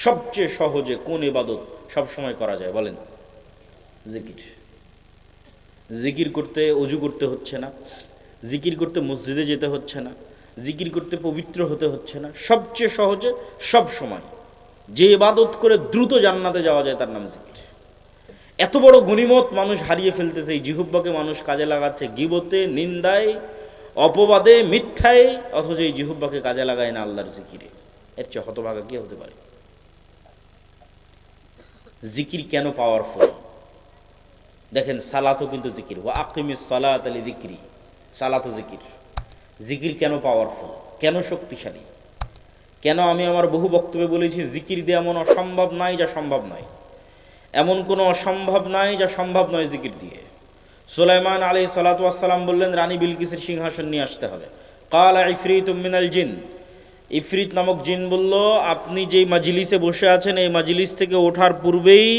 সবচেয়ে সহজে কোন ইবাদত সব সময় করা যায় বলেন? জিকির। জিকির করতে অজু করতে হচ্ছে না, জিকির করতে মসজিদে যেতে হচ্ছে না, জিকির করতে পবিত্র হতে হচ্ছে না। সবচেয়ে সহজে সব সময় যে ইবাদত করে দ্রুত জান্নাতে যাওয়া যায় তার নাম জিকির। এত বড় গনিমত মানুষ হারিয়ে ফেলতেছে, এই জিহুব্বাকে মানুষ কাজে লাগাচ্ছে গীবতে, নিন্দায়, অপবাদে, মিথ্যায়, অথচ এই জিহুব্বাকে কাজে লাগায় না আল্লাহর জিকিরে। এর চেয়ে হতভাগা কি হতে পারে? জিকির কেন পাওয়ারফুল দেখেন, সালাতও কিন্তু জিকির। ওয়া আকিমিস সালাত লিযিকরি, সালাতও জিকির। জিকির কেন পাওয়ারফুল, কেন শক্তিশালী, কেন আমি আমার বহু বক্তব্যে বলেছি জিকির দিয়ে এমন অসম্ভব নাই যা সম্ভব নয়, এমন কোনো অসম্ভব নাই যা সম্ভব নয় জিকির দিয়ে। সুলাইমান আলাইহিস সালাতু ওয়াস সালাম বললেন রানী বিলকিসের সিংহাসন নিয়ে আসতে হবে। ক্বালা ইফরিতুম মিনাল জিন, ইফরিত নামক জিন বলল আপনি যেই মাজলিসে বসে আছেন এই মাজলিস থেকে ওঠার পূর্বেই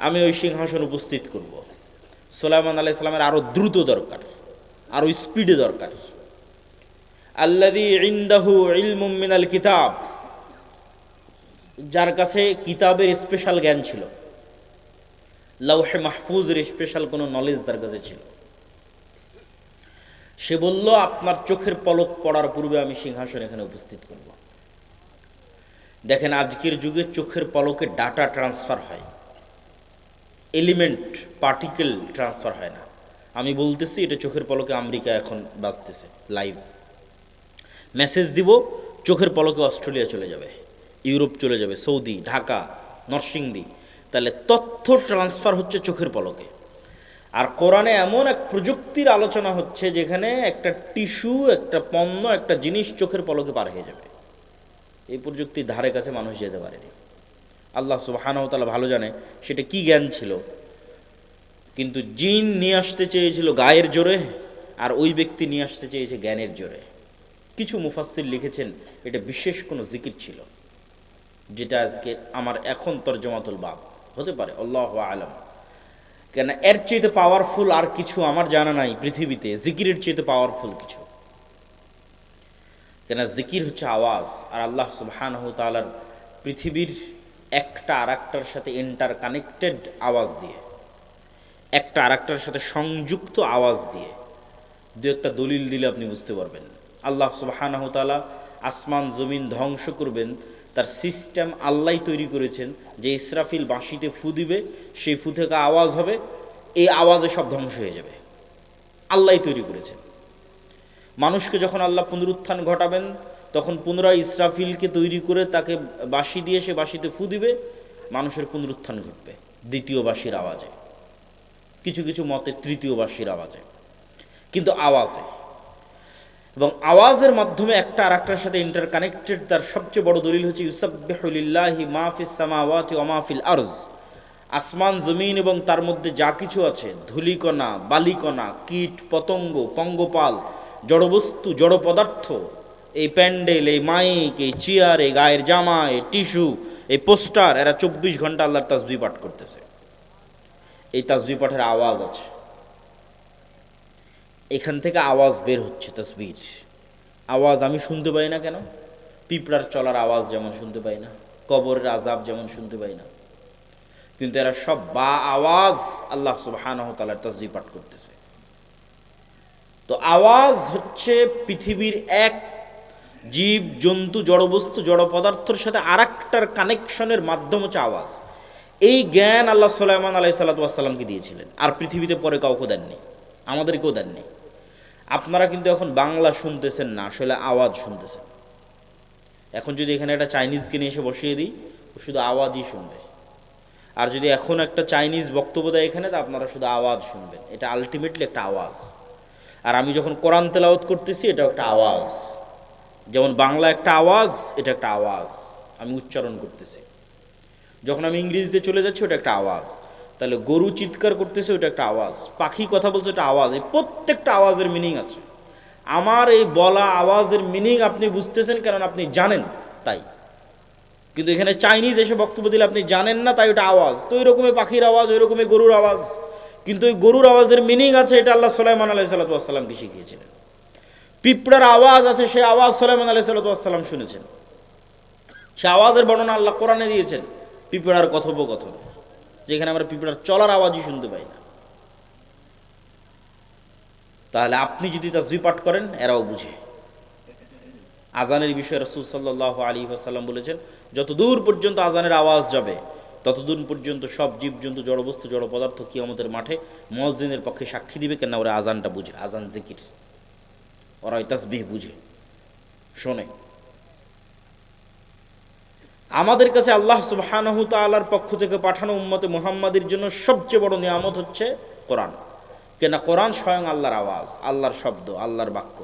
আমি ওই সিংহাসন উপস্থিত করব। সুলাইমান আলাইহিস সালামের আরও দ্রুত দরকার, আরও স্পিডে দরকার। আল্লাযী ইনদাহু ইলমুম মিনাল কিতাব, যার কাছে কিতাবের স্পেশাল জ্ঞান ছিল, লাউহে মাহফুজের স্পেশাল কোনো নলেজ তার কাছে ছিল। সে বলল আপনার চোখের পলক পড়ার পূর্বে আমি সিংহাসন এখানে উপস্থিত করব। দেখেন আজকের যুগে চোখের পলকে ডাটা ট্রান্সফার হয়, এলিমেন্ট পার্টিকেল ট্রান্সফার হয় না। আমি বলতেছি এটা চোখের পলকে আমেরিকা এখন বাজতেছে লাইভ। মেসেজ দিব, চোখের পলকে অস্ট্রেলিয়া চলে যাবে, ইউরোপ চলে যাবে, সৌদি, ঢাকা, নরসিংদী। তাহলে তথ্য ট্রান্সফার হচ্ছে চোখের পলকে। আর কোরআনে এমন এক প্রযুক্তির আলোচনা হচ্ছে যেখানে একটা টিস্যু, একটা পণ্য, একটা জিনিস চোখের পলকে পার হয়ে যাবে। এই প্রযুক্তির ধারে কাছে মানুষ যেতে পারেনি। আল্লাহ সুবহানাহু ওয়া তাআলা ভালো জানে সেটা কি জ্ঞান ছিল। কিন্তু জিন নিয়ে আসতে চেয়েছিল গায়ের জোরে, আর ওই ব্যক্তি নিয়ে আসতে চেয়েছে জ্ঞানের জোরে। কিছু মুফাসসির লিখেছেন এটা বিশেষ কোনো জিকির ছিল, যেটা আজকে আমার এখন তরজমাতুল বাব হতে পারে, আল্লাহু আ'লাম। কেন এর চেয়ে পাওয়ারফুল আর কিছু আমার জানা নাই পৃথিবীতে, জিকিরের চেয়ে পাওয়ারফুল কিছু। কেন জিকির হচ্ছে আওয়াজ, আর আল্লাহ সুবহানাহু ওয়া তাআলার পৃথিবীর একটা আরেকটার সাথে ইন্টার কানেক্টেড আওয়াজ দিয়ে, একটা আরেকটার সাথে সংযুক্ত আওয়াজ দিয়ে। দু একটা দলিল দিলে আপনি বুঝতে পারবেন। আল্লাহ সুবহানাহু ওয়া তাআলা আসমান জমিন ধ্বংস করবেন, তার সিস্টেম আল্লাহই তৈরি করেছেন। যে ইসরাফিল বাঁশিতে ফু দিবে, সেই ফু থেকে আওয়াজ হবে, এই আওয়াজে সব ধ্বংস হয়ে যাবে। আল্লাহই তৈরি করেছেন। মানুষকে যখন আল্লাহ পুনরুত্থান ঘটাবেন তখন পুনরায় ইসরাফিলকে তৈরি করে তাকে বাঁশি দিয়ে সে বাঁশিতে ফু দিবে, মানুষের পুনরুত্থান ঘটবে দ্বিতীয় বাঁশির আওয়াজে, কিছু কিছু মতে তৃতীয় বাঁশির আওয়াজে, কিন্তু আওয়াজে। এবং আওয়াজের মাধ্যমে একটা আর একটার সাথে ইন্টারকানেক্টেড। তার সবচেয়ে বড় দলিল হচ্ছে ইউসাব্বিহু লিল্লাহি মা ফিস সামাওয়াতি ওয়া মা ফিল আরজ, আসমান জমিন এবং তার মধ্যে যা কিছু আছে, ধূলিকণা, বালিকণা, কীট পতঙ্গ, পঙ্গপাল, জড়বস্তু, জড় পদার্থ, এই প্যান্ডেল, এই মাইক, এই চেয়ার, এই গায়ের জামা, এই টিস্যু, এই পোস্টার, এরা 24 ঘন্টা আল্লাহর তাসবিহ পাঠ করতেছে। এই তাসবিহ পাঠের আওয়াজ আছে, এখান থেকে আওয়াজ বের হচ্ছে, তাসবিহ আওয়াজ আমি শুনতে পাই না কেন? পিঁপড়ার চলার আওয়াজ যেমন শুনতে পাই না, কবরের আযাব যেমন শুনতে পাই না, কিন্তু এরা সব বা আওয়াজ আল্লাহ সুবহানাহু ওয়া তাআলার তাসবিহ পাঠ করতেছে। তো আওয়াজ হচ্ছে পৃথিবীর এক জীব জন্তু জড়বস্তু জড় পদার্থের সাথে আরেকটার কানেকশনের মাধ্যম হচ্ছে আওয়াজ। এই জ্ঞান আল্লাহ সুলাইমান আলাইহিস সালাতু ওয়াস সালামকে দিয়েছিলেন, আর পৃথিবীতে পরে কাউকে দেননি, আমাদেরকেও দেননি। আপনারা কিন্তু এখন বাংলা শুনতেছেন না, আসলে আওয়াজ শুনতেছেন। এখন যদি এখানে একটা চাইনিজকে নিয়ে এসে বসিয়ে দিই, ও শুধু আওয়াজই শুনবে। আর যদি এখন একটা চাইনিজ বক্তব্য দেয় এখানে, তো আপনারা শুধু আওয়াজ শুনবেন। এটা আলটিমেটলি একটা আওয়াজ। আর আমি যখন কোরআন তেলাওয়াত করতেছি, এটা একটা আওয়াজ। যেমন বাংলা একটা আওয়াজ, এটা একটা আওয়াজ, আমি উচ্চারণ করতেছি। যখন আমি ইংরেজিতে চলে যাচ্ছি, ওটা একটা আওয়াজ। তাহলে গরু চিৎকার করতেছে, ওটা একটা আওয়াজ। পাখি কথা বলছে, এটা আওয়াজ। এই প্রত্যেকটা আওয়াজের মিনিং আছে। আমার এই বলা আওয়াজের মিনিং আপনি বুঝতেছেন কারণ আপনি জানেন তাই। কিন্তু এখানে চাইনিজ এসে বক্তব্য দিলে আপনি জানেন না, তাই ওটা আওয়াজ। তো ওই রকমের পাখির আওয়াজ, ওই রকমের গরুর আওয়াজ, কিন্তু ওই গরুর আওয়াজের মিনিং আছে। এটা আল্লাহ সুলাইমান আলাইহিস সালাতু ওয়াস সালামকে শিখিয়েছিলেন। পিঁপড়ার আওয়াজ আছে, সে আওয়াজ সুলাইমান আলাইহিস সালাতু ওয়াস সালাম শুনেছেন। সে আওয়াজের বর্ণনা আল্লাহ কোরআনে দিয়েছেন, পিঁপড়ার কথোপকথন, যেখানে আমরা পিঁপড়ার চলার আওয়াজই শুনতে পাই না। তাহলে আপনি যদি তাসবিহ পাঠ করেন, এরাও বুঝে। আজানের বিষয়ে রাসূল সাল্লাল্লাহু আলাইহি ওয়াসাল্লাম বলেছেন, যতদূর পর্যন্ত আজানের আওয়াজ যাবে ততদূর পর্যন্ত সব জীবজন্তু, জড়বস্তু, জড় পদার্থ কিয়ামতের মাঠে মুয়াজ্জিনের পক্ষে সাক্ষী দিবে, কেন ওরা আজানটা বুঝে, আজান জিকির, ওরা ওই তাসবিহ বুঝে, শোনে। আমাদের কাছে আল্লাহ সুবহানাহু তাআলার পক্ষ থেকে পাঠানো উম্মতে মুহাম্মাদের জন্য সবচেয়ে বড় নিয়ামত হচ্ছে কোরআন। কেন কোরআন স্বয়ং আল্লাহর আওয়াজ, আল্লাহর শব্দ, আল্লাহর বাক্য।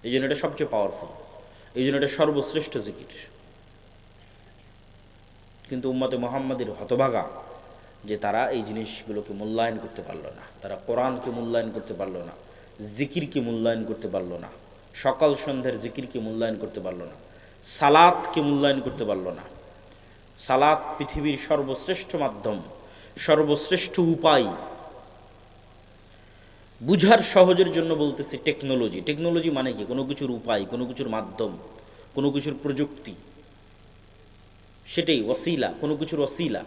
এই জন্য এটা সবচেয়ে পাওয়ারফুল, এই জন্য এটা সর্বশ্রেষ্ঠ জিকির। কিন্তু উম্মতে মুহাম্মাদের হতভাগা যে তারা এই জিনিসগুলোকে মূল্যায়ন করতে পারলো না। তারা কোরআনকে মূল্যায়ন করতে পারলো না, জিকিরকে মূল্যায়ন করতে পারলো না, সকাল সন্ধ্যার জিকিরকে মূল্যায়ন করতে পারলো না, সালাতকে মূল্যায়ন করতে পারলো না। সালাত পৃথিবীর সর্বশ্রেষ্ঠ মাধ্যম, সর্বশ্রেষ্ঠ উপায়। বুঝার সহজের জন্য বলতেছি টেকনোলজি। টেকনোলজি মানে কি? কোনো কিছুর উপায়, কোনো কিছুর মাধ্যম, কোনো কিছুর প্রযুক্তি, সেটাই ওসিলা, কোনো কিছুর ওসিলা।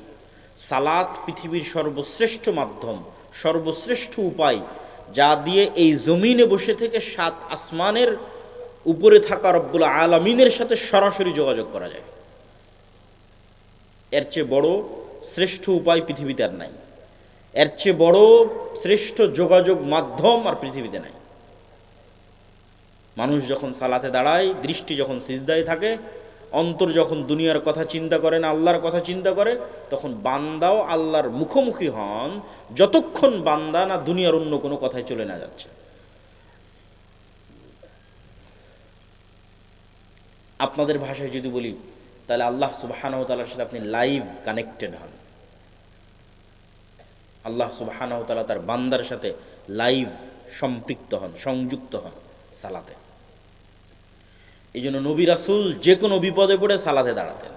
সালাত পৃথিবীর সর্বশ্রেষ্ঠ মাধ্যম, সর্বশ্রেষ্ঠ উপায়, যা দিয়ে এই জমিনে বসে থেকে 7 আসমানের উপরে থাকা রব্বুল আলামিনের সাথে সরাসরি যোগাযোগ করা যায়। এর চেয়ে বড় শ্রেষ্ঠ উপায় পৃথিবীতে আর নাই, এর চেয়ে বড় শ্রেষ্ঠ যোগাযোগ মাধ্যম আর পৃথিবীতে নাই। মানুষ যখন সালাতে দাঁড়ায়, দৃষ্টি যখন সিজদায় থাকে, অন্তর যখন দুনিয়ার কথা চিন্তা করে না, আল্লাহর কথা চিন্তা করে, তখন বান্দাও আল্লাহর মুখোমুখি হন, যতক্ষণ বান্দা না দুনিয়ার অন্য কোনো কথায় চলে না যাচ্ছে। আপনাদের ভাষায় যদি বলি, তাহলে আল্লাহ সুবহানাহু ওয়া তাআলার সাথে আপনি লাইভ কানেক্টেড হন। আল্লাহ সুবহানাহু ওয়া তাআলা তার বান্দার সাথে লাইভ সম্পৃক্ত হন, সংযুক্ত হন সালাতে। এই জন্য নবী রাসূল যে কোনো বিপদে পড়ে সালাতে দাঁড়াতেন,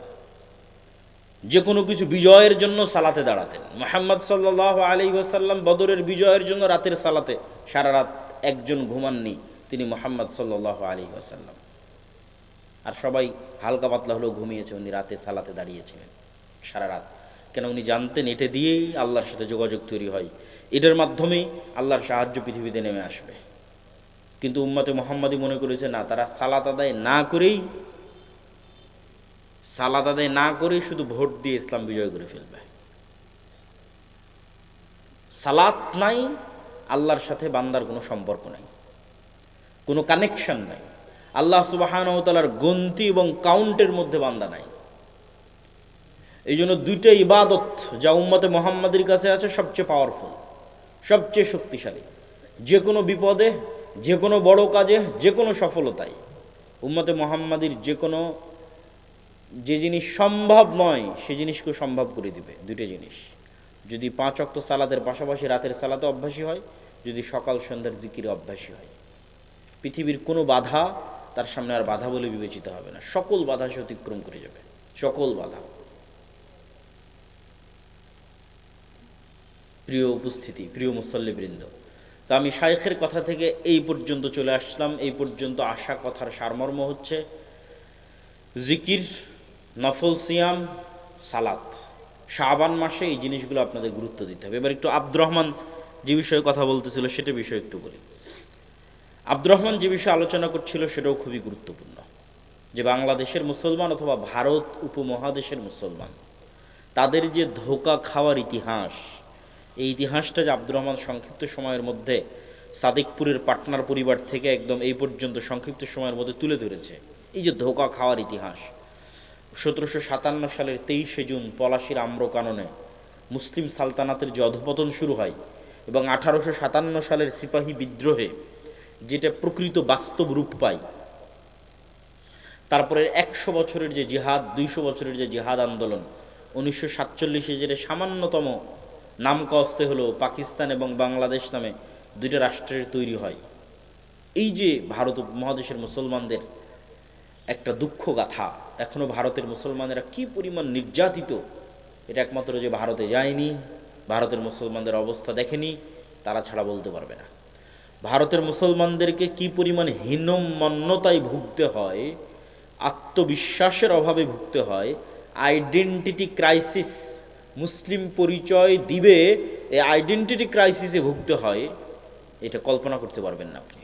যে কোনো কিছু বিজয়ের জন্য সালাতে দাঁড়াতেন। মুহাম্মদ সাল্লাল্লাহু আলাইহি ওয়াসাল্লাম বদরের বিজয়ের জন্য রাতের সালাতে সারা রাত একজন ঘুমাননি, তিনি মুহাম্মদ সাল্লাল্লাহু আলাইহি ওয়াসাল্লাম। আর সবাই হালকা পাতলা হলেও ঘুমিয়েছে, উনি রাতে সালাতে দাঁড়িয়েছিলেন সারা রাত। কেন? উনি জানতেন এটা দিয়েই আল্লাহর সাথে যোগাযোগ তৈরি হয়, এটার মাধ্যমেই আল্লাহর সাহায্য পৃথিবীতে নেমে আসবে। কিন্তু উম্মতে মুহাম্মাদি মনে করেছে না, তারা সালাত আদায় না করেই শুধু ভোট দিয়ে ইসলাম বিজয় করে ফেলবে। সালাত নাই, আল্লাহর সাথে বান্দার কোনো সম্পর্ক নাই, কোনো কানেকশন নাই। আল্লাহ সুবহানাহু ওয়া তাআলার গন্তি এবং কাউন্টের মধ্যে বান্দা নাই। এই জন্য দুইটা ইবাদত যা উম্মতে মুহাম্মাদের কাছে আছে সবচেয়ে পাওয়ারফুল, সবচেয়ে শক্তিশালী। যে কোনো বিপদে, যে কোনো বড় কাজে, যে কোনো সফলতায় উম্মতে মুহাম্মাদির যে জিনিস সম্ভব নয় সে জিনিসকে সম্ভব করে দিবে। দুইটা জিনিস, যদি 5 ওয়াক্ত সালাতের পাশাপাশি রাতের সালাতে অভ্যাসী হয়, যদি সকাল সন্ধ্যার জিকিরে অভ্যাসী হয়, পৃথিবীর কোনো বাধা তার সামনে আর বাধা বলে বিবেচিত হবে না। সকল বাধা সে অতিক্রম করে যাবে, সকল বাধা। প্রিয় উপস্থিতি, প্রিয় মুসল্লিবৃন্দ, তা আমি শাইখের কথা থেকে এই পর্যন্ত চলে আসলাম। এই পর্যন্ত আসা কথার সারমর্ম হচ্ছে জিকির, নফল সিয়াম, সালাত, শাবান মাসে এই জিনিসগুলো আপনাদের গুরুত্ব দিতে হবে। এবার একটু আব্দুর রহমান যে বিষয়ে কথা বলতেছিল সেটা বিষয়ে একটু বলি। আব্দুর রহমান যে বিষয়ে আলোচনা করছিল সেটাও খুবই গুরুত্বপূর্ণ, যে বাংলাদেশের মুসলমান অথবা ভারত উপমহাদেশের মুসলমান, তাদের যে ধোঁকা খাওয়ার ইতিহাস, এই ইতিহাসটা যে আব্দুর রহমান সংক্ষিপ্ত সময়ের মধ্যে সাদিকপুরের পাটনার পরিবার থেকে একদম এই পর্যন্ত সংক্ষিপ্ত সময়ের মধ্যে তুলে ধরেছে। এই যে ধোঁকা খাওয়ার ইতিহাস, 1757 সালের 23শে জুন পলাশির আম্রকাননে মুসলিম সালতানাতের যে অধঃপতন শুরু হয় এবং 1857 সালের সিপাহী বিদ্রোহে যেটা প্রকৃত বাস্তব রূপ পায়, তারপরে 100 বছরের যে জিহাদ, 200 বছরের যে জিহাদ আন্দোলন, 1947-এ যেটা সামান্যতম নামকাস্তে হলো পাকিস্তান এবং বাংলাদেশ নামে দুইটা রাষ্ট্রের তৈরি হয়। এই যে ভারত উপমহাদেশের মুসলমানদের একটা দুঃখ গাথা, এখনও ভারতের মুসলমানেরা কি পরিমাণ নির্যাতিত, এটা একমাত্র যে ভারতে যায়নি, ভারতের মুসলমানদের অবস্থা দেখেনি, তারা ছাড়া বলতে পারবে না। ভারতের মুসলমানদেরকে কি পরিমাণ হীনমন্যতায় ভুগতে হয়, আত্মবিশ্বাসের অভাবে ভুগতে হয়, আইডেন্টিটি ক্রাইসিস, মুসলিম পরিচয় দিবে এই আইডেন্টিটি ক্রাইসিসে ভুগতে হয়, এটা কল্পনা করতে পারবেন না আপনি।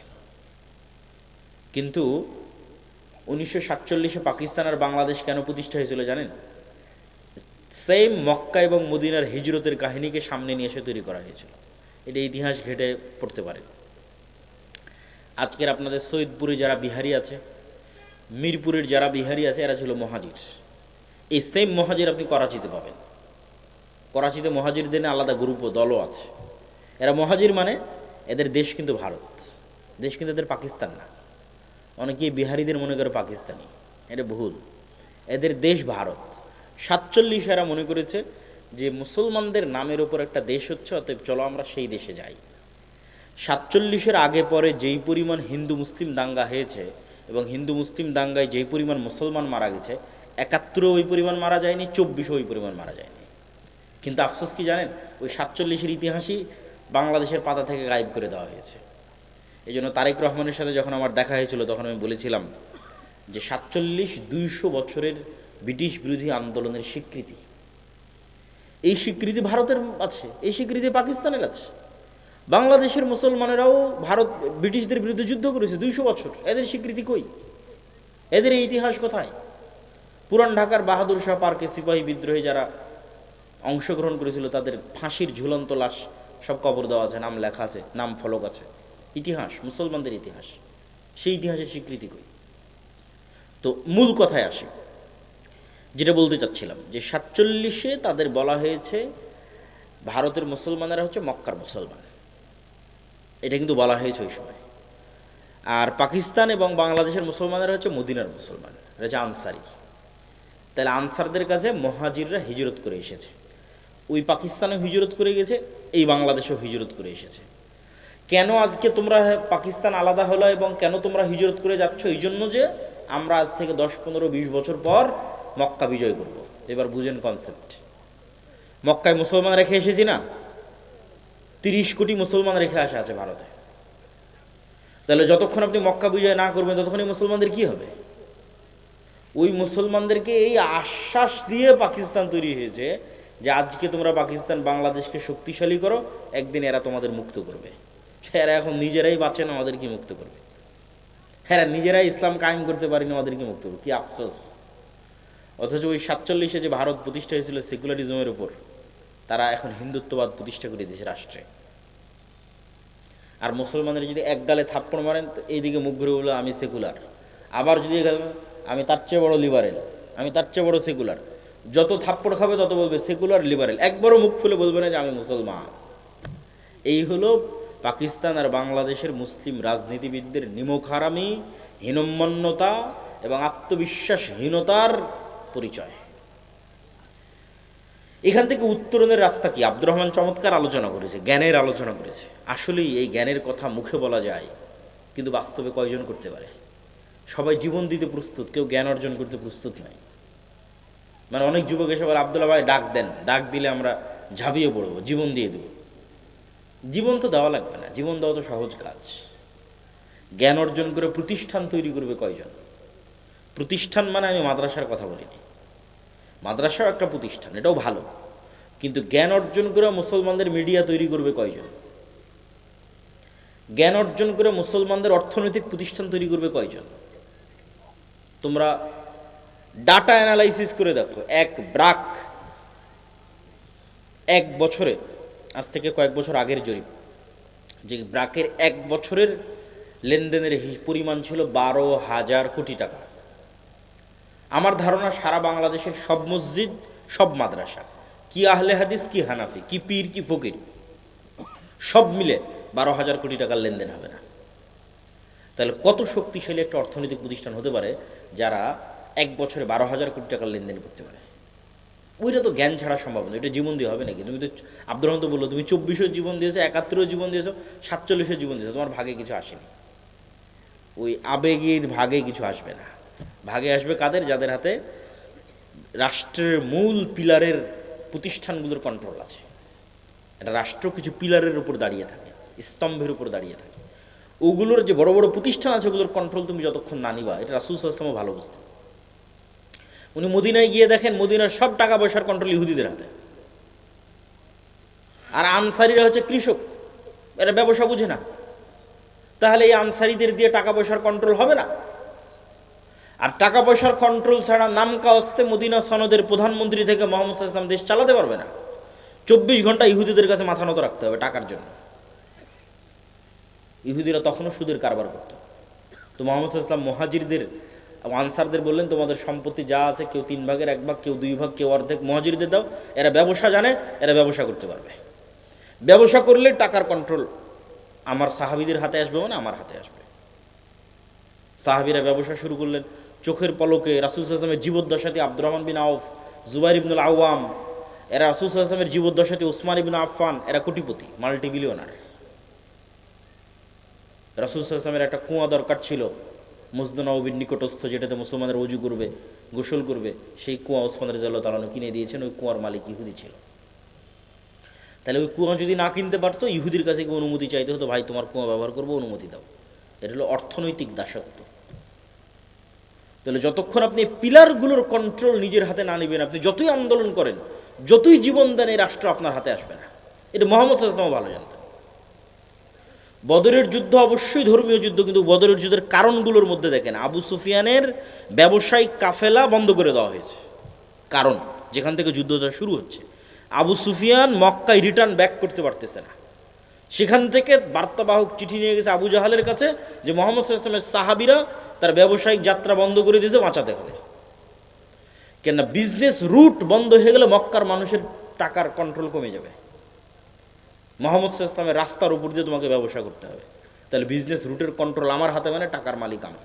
কিন্তু 1947-এ পাকিস্তান আর বাংলাদেশ কেন প্রতিষ্ঠা হয়েছিল জানেন? সেম মক্কা এবং মদিনার হিজরতের কাহিনীকে সামনে নিয়ে এসে তৈরি করা হয়েছিল। এটা ইতিহাস ঘেটে পড়তে পারেন। আজকের আপনাদের সৈয়দপুরে যারা বিহারি আছে, মিরপুরের যারা বিহারি আছে, এরা ছিল মহাজির। এই সেম মহাজির আপনি করাচিতে পাবেন। করাচিতে মহাজিরদের আলাদা গ্রুপ ও দলও আছে। এরা মহাজির মানে এদের দেশ কিন্তু ভারত, দেশ কিন্তু এদের পাকিস্তান না। অনেকেই বিহারিদের মনে করে পাকিস্তানি, এটা ভুল। এদের দেশ ভারত। 47 এরা মনে করেছে যে মুসলমানদের নামের ওপর একটা দেশ হচ্ছে, অতএব চলো আমরা সেই দেশে যাই। 47-এর আগে পরে যেই পরিমাণ হিন্দু মুসলিম দাঙ্গা হয়েছে এবং হিন্দু মুসলিম দাঙ্গায় যেই পরিমাণ মুসলমান মারা গেছে, 71 ওই পরিমাণ মারা যায়নি, 24 ওই পরিমাণ মারা যায়নি। কিন্তু আফসোস কি জানেন? ওই 47-এর ইতিহাসই বাংলাদেশের পাতা থেকে গায়েব করে দেওয়া হয়েছে। এই জন্য তারেক রহমানের সাথে যখন আমার দেখা হয়েছিল তখন আমি বলেছিলাম যে 47 200 বছরের ব্রিটিশ বিরোধী আন্দোলনের স্বীকৃতি। এই স্বীকৃতি ভারতের আছে, এই স্বীকৃতি পাকিস্তানের আছে। বাংলাদেশের মুসলমানেরাও ভারত ব্রিটিশদের বিরুদ্ধে যুদ্ধ করেছে 200 বছর। এদের স্বীকৃতি কই? এদের এই ইতিহাস কোথায়? পুরান ঢাকার বাহাদুর শাহ পার্কে সিপাহী বিদ্রোহে যারা অংশগ্রহণ করেছিল তাদের ফাঁসির ঝুলন্ত লাশ সব কবর দেওয়া আছে, নাম লেখা আছে, নাম ফলক আছে। ইতিহাস, মুসলমানদের ইতিহাস, সেই ইতিহাসের স্বীকৃতি কই? তো মূল কথায় আসি, যেটা বলতে চাচ্ছিলাম যে 47-এ তাদের বলা হয়েছে ভারতের মুসলমানেরা হচ্ছে মক্কার মুসলমান, এটা কিন্তু বলা হয়েছে ওই সময়। আর পাকিস্তান এবং বাংলাদেশের মুসলমানেরা হচ্ছে মদিনার মুসলমান, এটা হচ্ছে আনসারি। তাহলে আনসারদের কাছে মহাজিররা হিজরত করে এসেছে। ওই পাকিস্তানেও হিজরত করে গেছে, এই বাংলাদেশেও হিজরত করে এসেছে। কেন আজকে তোমরা পাকিস্তান আলাদা হলো এবং কেন তোমরা হিজরত করে যাচ্ছ? এই জন্য যে আমরা আজ থেকে 10, 15, 20 বছর পর মক্কা বিজয় করব। এবার বুঝেন কনসেপ্ট। মক্কায় মুসলমান রেখে এসেছি না, 30 কোটি মুসলমান রেখে আসা আছে ভারতে। তাহলে যতক্ষণ আপনি মক্কা বিজয় না করবেন ততক্ষণই মুসলমানদের কি হবে? ওই মুসলমানদেরকে এই আশ্বাস দিয়ে পাকিস্তান তৈরি হয়েছে যে আজকে তোমরা পাকিস্তান বাংলাদেশকে শক্তিশালী করো, একদিন এরা তোমাদের মুক্ত করবে। এরা এখন নিজেরাই বাঁচেন, আমাদের কি মুক্ত করবে? হ্যাঁ, নিজেরাই ইসলাম কায়েম করতে পারেনি, আমাদের কি মুক্ত করবে? কি আফসোস! অথচ ওই 47-এ যে ভারত প্রতিষ্ঠা হয়েছিল সেকুলারিজমের উপর, তারা এখন হিন্দুত্ববাদ প্রতিষ্ঠা করে দিয়েছে রাষ্ট্রে। আর মুসলমানের যদি এক গালে থাপ্পড় মারেন তো এইদিকে মুখ ঘুরে বলে আমি সেকুলার, আবার যদি আমি তার চেয়ে বড় লিবারেল, আমি তার চেয়ে বড় সেকুলার। যত থাপ্পড় খাবে তত বলবে সেকুলার, লিবারেল, একবারও মুখ খুলে বলবে না যে আমি মুসলমান। এই হলো পাকিস্তান আর বাংলাদেশের মুসলিম রাজনীতিবিদদের নিমকহারামি, হীনম্মন্যতা এবং আত্মবিশ্বাসহীনতার পরিচয়। এখান থেকে উত্তরণের রাস্তা কি? আব্দুর রহমান চমৎকার আলোচনা করেছে, জ্ঞানের আলোচনা করেছে। আসলেই এই জ্ঞানের কথা মুখে বলা যায়, কিন্তু বাস্তবে কয়জন করতে পারে? সবাই জীবন দিতে প্রস্তুত, কেউ জ্ঞান অর্জন করতে প্রস্তুত নয়। মানে অনেক যুবক এসে বলে আব্দুল্লাহ ভাই ডাক দেন, ডাক দিলে আমরা ঝাঁপিয়ে পড়বো, জীবন দিয়ে দেবো। জীবন তো দেওয়া লাগবে না, জীবন দেওয়া তো সহজ কাজ। জ্ঞান অর্জন করে প্রতিষ্ঠান তৈরি করবে কয়জন? প্রতিষ্ঠান মানে আমি মাদ্রাসার কথা বলিনি, মাদ্রাসাও একটা প্রতিষ্ঠান, এটাও ভালো, কিন্তু জ্ঞান অর্জন করে মুসলমানদের মিডিয়া তৈরি করবে কয়জন? জ্ঞান অর্জন করে মুসলমানদের অর্থনৈতিক প্রতিষ্ঠান তৈরি করবে কয়জন? তোমরা ডাটা অ্যানালাইসিস করে দেখো, এক বছরে, আজ থেকে কয়েক বছর আগের জরিপ, যে ব্রাকের 1 বছরের লেনদেনের পরিমাণ ছিল 12,000 কোটি টাকা। আমার ধারণা সারা বাংলাদেশের সব মসজিদ, সব মাদ্রাসা, কি আহলে হাদিস, কি হানাফি, কি পীর, কি ফকির, সব মিলে 12,000 কোটি টাকার লেনদেন হবে না। তাহলে কত শক্তিশালী একটা অর্থনৈতিক প্রতিষ্ঠান হতে পারে যারা 1 বছরে 12,000 কোটি টাকার লেনদেন করতে পারে? ওইটা তো জ্ঞান ছাড়া সম্ভব না, এটা জীবন দিয়ে হবে নাকি? তুমি তো আব্দুর রহমান তো বললো তুমি 24 জীবন দিয়েছো, 71 জীবন দিয়েছো, 47 জীবন দিয়েছো, তোমার ভাগে কিছু আসেনি। ওই আবেগের ভাগে কিছু আসবে না। ভাগে আসবে কাদের? যাদের হাতে রাষ্ট্রের মূল পিলারের প্রতিষ্ঠানগুলোর কন্ট্রোল আছে। এটা রাষ্ট্র কিছু পিলারের উপর দাঁড়িয়ে থাকে, স্তম্ভের উপর দাঁড়িয়ে থাকে। ওগুলোর যে বড় বড় প্রতিষ্ঠান আছে ওগুলোর কন্ট্রোল তুমি যতক্ষণ না নিবা, এটা রাসূল সাল্লাল্লাহু আলাইহি ওয়াসাল্লাম ভালো বুঝতেন। উনি মদিনায় গিয়ে দেখেন মদিনার সব টাকা পয়সার কন্ট্রোল ইহুদিদের হাতে। আর আনসারিরা হচ্ছে কৃষক, এরা ব্যবসা বুঝে না। তাহলে এই আনসারিদের দিয়ে টাকা পয়সার কন্ট্রোল হবে না? আর টাকা পয়সার কন্ট্রোল ছাড়া নামকা অস্তে মদিনা সনদের প্রধানমন্ত্রী থেকে মোহাম্মদ সাল্লাল্লাহু আলাইহি ওয়াসাল্লাম দেশ চালাতে পারবে না। 24 ঘন্টা ইহুদিদের কাছে মাথা নত রাখতে হবে টাকার জন্য। ইহুদিরা তখনও সুদের কারবার করত। তো মোহাম্মদ সাল্লাল্লাহু আলাইহি ওয়াসাল্লাম মুহাজিরদের আনসারদের বললেন, তোমাদের সম্পত্তি যা আছে কেউ 3 ভাগের 1 ভাগ, কেউ 2 ভাগ, কেউ অর্ধেক মুহাজিরদের দাও। এরা ব্যবসা জানে, এরা ব্যবসা করতে পারবে। ব্যবসা করলে টাকার কন্ট্রোল আমার সাহাবীদের হাতে আসবে, মানে আমার হাতে আসবে। সাহাবীরা ব্যবসা শুরু করলেন। চোখের পলকে রাসূল সাল্লাল্লাহু আলাইহি ওয়াসাল্লামের জীবদ্দশাতে আব্দুর রহমান বিন আউফ, জুবাইর ইবনুল আওয়াম, এরা রাসূল সাল্লাল্লাহু আলাইহি ওয়াসাল্লামের জীবদ্দশাতে উসমান ইবনে আফফান, এরা কোটিপতি, মাল্টিবিলিয়নার। রাসূল সাল্লাল্লাহু আলাইহি ওয়াসাল্লামের একটা কুয়া দরকার ছিল মসজিদ নববীর নিকটস্থ, যেটাতে মুসলমানদের ওযু করবে, গোসল করবে। সেই কুয়া ওসমান রাদিয়াল্লাহু তাআলা কিনে দিয়েছেন। ওই কুয়ার মালিক ইহুদি ছিল। তাহলে ওই কুয়া যদি না কিনতে পারতো, ইহুদির কাছে গিয়ে অনুমতি চাইতে হতো, ভাই তোমার কুয়া ব্যবহার করবো, অনুমতি দাও। এটা হলো অর্থনৈতিক দাসত্ব। তাহলে যতক্ষণ আপনি পিলারগুলোর কন্ট্রোল নিজের হাতে না নেবেন, আপনি যতই আন্দোলন করেন, যতই জীবন দেন, এই রাষ্ট্র আপনার হাতে আসবে না। এটা মুহাম্মদ সাল্লাল্লাহু আলাইহি ওয়াসাল্লাম ভালো জানতেন। বদরের যুদ্ধ অবশ্যই ধর্মীয় যুদ্ধ, কিন্তু বদরের যুদ্ধের কারণগুলোর মধ্যে দেখেন আবু সুফিয়ানের ব্যবসায়িক কাফেলা বন্ধ করে দেওয়া হয়েছে। কারণ যেখান থেকে যুদ্ধটা শুরু হচ্ছে, আবু সুফিয়ান মক্কায় রিটার্ন ব্যাক করতে পারতেছে না। সেখান থেকে বার্তাবাহক চিঠি নিয়ে গেছে আবু জাহালের কাছে যে মুহাম্মদ সাল্লাল্লাহু আলাইহি ওয়াসাল্লামের সাহাবীরা তার ব্যবসায়িক যাত্রা বন্ধ করে দিয়েছে, বাঁচাতে হবে। কেননা বিজনেস রুট বন্ধ হয়ে গেলে মক্কার মানুষের টাকার কন্ট্রোল কমে যাবে। মুহাম্মদ সাল্লাল্লাহু আলাইহি ওয়াসাল্লামের রাস্তার উপর দিয়ে তোমাকে ব্যবসা করতে হবে। তাহলে বিজনেস রুটের কন্ট্রোল আমার হাতে, মানে টাকার মালিক আমি।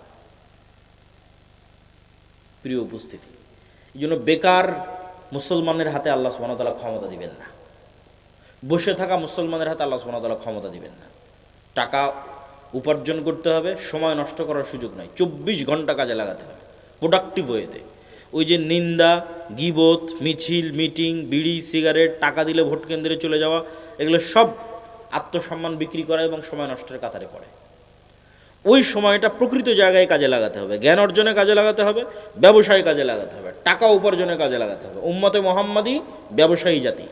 প্রিয় উপস্থিতি, এই জন্য বেকার মুসলমানের হাতে আল্লাহ সুবহানাহু ওয়া তাআলা ক্ষমতা দিবেন না। বসে থাকা মুসলমানের হাতে আল্লাহ সুবহানাহু ওয়া তাআলা ক্ষমতা দিবেন না। টাকা উপার্জন করতে হবে, সময় নষ্ট করার সুযোগ নাই। 24 ঘন্টা কাজে লাগাতে হবে, প্রোডাক্টিভ ওয়েতে। ওই যে নিন্দা, গীবত, মিছিল, মিটিং, বিড়ি, সিগারেট, টাকা দিলে ভোট কেন্দ্রে চলে যাওয়া, এগুলো সব আত্মসম্মান বিক্রি করা এবং সময় নষ্টের কাতারে পড়ে। ওই সময়টা প্রকৃত জায়গায় কাজে লাগাতে হবে, জ্ঞান অর্জনে কাজে লাগাতে হবে, ব্যবসায় কাজে লাগাতে হবে, টাকা উপার্জনে কাজে লাগাতে হবে। উম্মতে মুহাম্মাদি ব্যবসায়ী জাতি,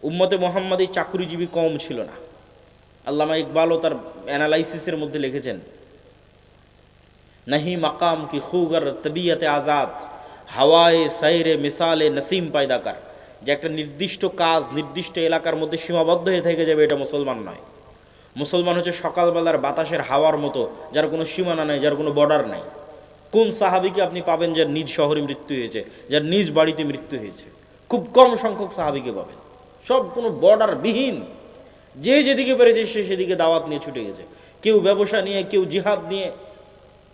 উম্মতে মুহাম্মাদি চাকরিজীবী কম ছিল না। আল্লামা ইকবালও তার অ্যানালাইসিসের মধ্যে লিখেছেন, নাহি মাকাম কি খুগর তবিয়তে আজাদ, হাওয়ায়ে সাইরে মিসালে নসিম পায়দাকার। যে একটা নির্দিষ্ট কাজ নির্দিষ্ট এলাকার মধ্যে সীমাবদ্ধ হয়ে থেকে যাবে, এটা মুসলমান নয়। মুসলমান হচ্ছে সকালবেলার বাতাসের হাওয়ার মতো, যার কোনো সীমানা নাই, যার কোনো বর্ডার নাই। কোন সাহাবীকে আপনি পাবেন যার নিজ শহরে মৃত্যু হয়েছে, যার নিজ বাড়িতে মৃত্যু হয়েছে? খুব কম সংখ্যক সাহাবীকে পাবেন। সব কোনো বর্ডার বিহীন, যে যেদিকে পেরেছে সে সেদিকে দাওয়াত নিয়ে ছুটে গেছে। কেউ ব্যবসা নিয়ে, কেউ জিহাদ নিয়ে,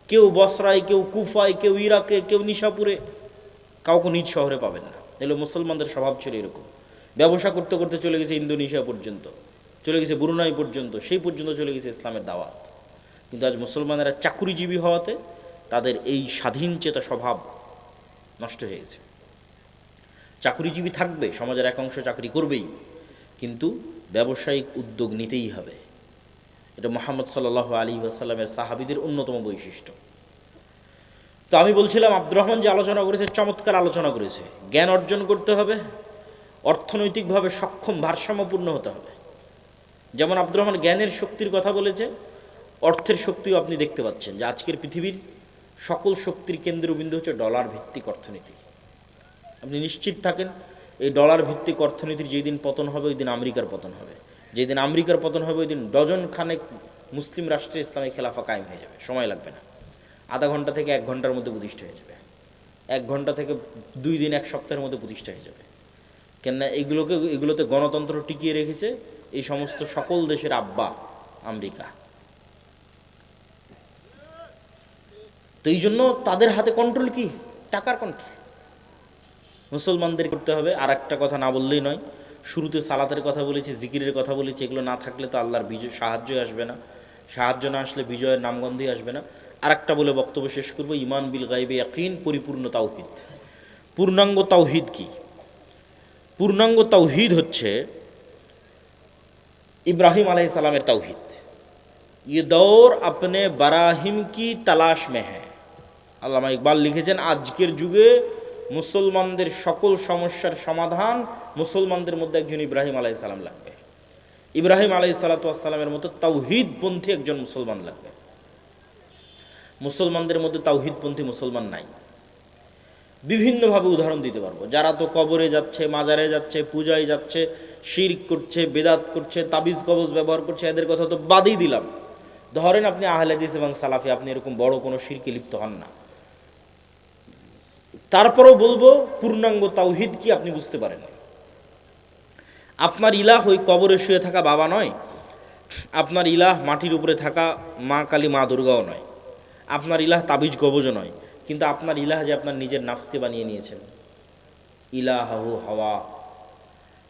কেউ বসরায়, কেউ কুফায়, কেউ ইরাকে, কেউ নিশাপুরে। কাউকে নিজ শহরে পাবেন না। এগুলো মুসলমানদের স্বভাব ছিল এরকম। ব্যবসা করতে করতে চলে গেছে ইন্দোনেশিয়া পর্যন্ত, চলে গেছে ব্রুনাই পর্যন্ত, সেই পর্যন্ত চলে গেছে ইসলামের দাওয়াত। কিন্তু আজ মুসলমানেরা চাকুরিজীবী হওয়াতে তাদের এই স্বাধীন চেতা স্বভাব নষ্ট হয়ে গেছে। চাকুরিজীবী থাকবে, সমাজের এক অংশ চাকরি করবেই, কিন্তু ব্যবসায়িক উদ্যোগ নিতেই হবে। এটা মুহাম্মদ সাল্লাল্লাহু আলাইহি ওয়াসাল্লামের সাহাবীদের অন্যতম বৈশিষ্ট্য। তো আমি বলছিলাম আব্দুর রহমান যে আলোচনা করেছে, চমৎকার আলোচনা করেছে। জ্ঞান অর্জন করতে হবে, অর্থনৈতিকভাবে সক্ষম, ভারসাম্যপূর্ণ হতে হবে। যেমন আব্দুর রহমান জ্ঞানের শক্তির কথা বলেছে, অর্থের শক্তিও আপনি দেখতে পাচ্ছেন যে আজকের পৃথিবীর সকল শক্তির কেন্দ্রবিন্দু হচ্ছে ডলার ভিত্তিক অর্থনীতি। আপনি নিশ্চিত থাকেন এই ডলার ভিত্তিক অর্থনীতির যেদিন পতন হবে, ওই দিন আমেরিকার পতন হবে। যেদিন আমেরিকার পতন হবে, ওই দিন ডজন খানেক মুসলিম রাষ্ট্রে ইসলামিক খেলাফা কায়েম হয়ে যাবে। সময় লাগবে না, আধা ঘন্টা থেকে 1 ঘন্টার মধ্যে প্রতিষ্ঠা হয়ে যাবে। 1 ঘন্টা থেকে 2 দিন, 1 সপ্তাহের মধ্যে প্রতিষ্ঠা হয়ে যাবে। কেননা এগুলোতে গণতন্ত্র টিকিয়ে রেখেছে এই সমস্ত সকল দেশের আব্বা আমেরিকা। তো এই জন্য তাদের হাতে কন্ট্রোল কি? টাকার কন্ট্রোল। মুসলমানদের করতে হবে। আর একটা কথা না বললেই নয়, শুরুতে সালাতের কথা বলেছি, জিকিরের কথা বলেছি। এগুলো না থাকলে তো আল্লাহর সাহায্যই আসবে না। সাহায্য না আসলে বিজয়ের নামগন্ধই আসবে না। আর একটা বলে বক্তব্য শেষ করবো, ইমান বিল গায়বে ইয়াকিন, পরিপূর্ণ তাওহীদ। পূর্ণাঙ্গ তাওহীদ কি? পূর্ণাঙ্গ তাওহীদ হচ্ছে ইব্রাহিম আলাইহিস সালামের তাওহীদ। ये दौर अपने बराहिम की तलाश में है। আল্লামা ইকবাল লিখেছেন, আজকের যুগে মুসলমানদের সকল সমস্যার সমাধান মুসলমানদের মধ্যে একজন ইব্রাহিম আলাইহিস সালাম লাগবে। ইব্রাহিম আলাইহিস সালামের মতো তাওহীদপন্থী একজন মুসলমান লাগবে। মুসলমানদের মধ্যে তাওহীদপন্থী মুসলমান নাই। বিভিন্নভাবে উদাহরণ দিতে পারবো। যারা তো কবরে যাচ্ছে, মাজারে যাচ্ছে, পূজায় যাচ্ছে, শিরক করছে, বেদাত করছে, তাবিজ কবজ ব্যবহার করছে, এদের কথা তো বাদই দিলাম। ধরেন আপনি আহলে হাদিস এবং সালাফি, আপনি এরকম বড় কোনো শিরকে লিপ্ত হন না, তারপরেও বলবো পূর্ণাঙ্গ তাওহীদ কি আপনি বুঝতে পারেন। আপনার ইলাহ ওই কবরে শুয়ে থাকা বাবা নয়, আপনার ইলাহ মাটির উপরে থাকা মা কালী, মা দুর্গাও নয়, আপনার ইলাহ তাবিজ কবজও নয়, কিন্তু আপনার ইলাহ যে আপনার নিজের নাফসকে বানিয়ে নিয়েছেন। ইলাহু হাওয়া,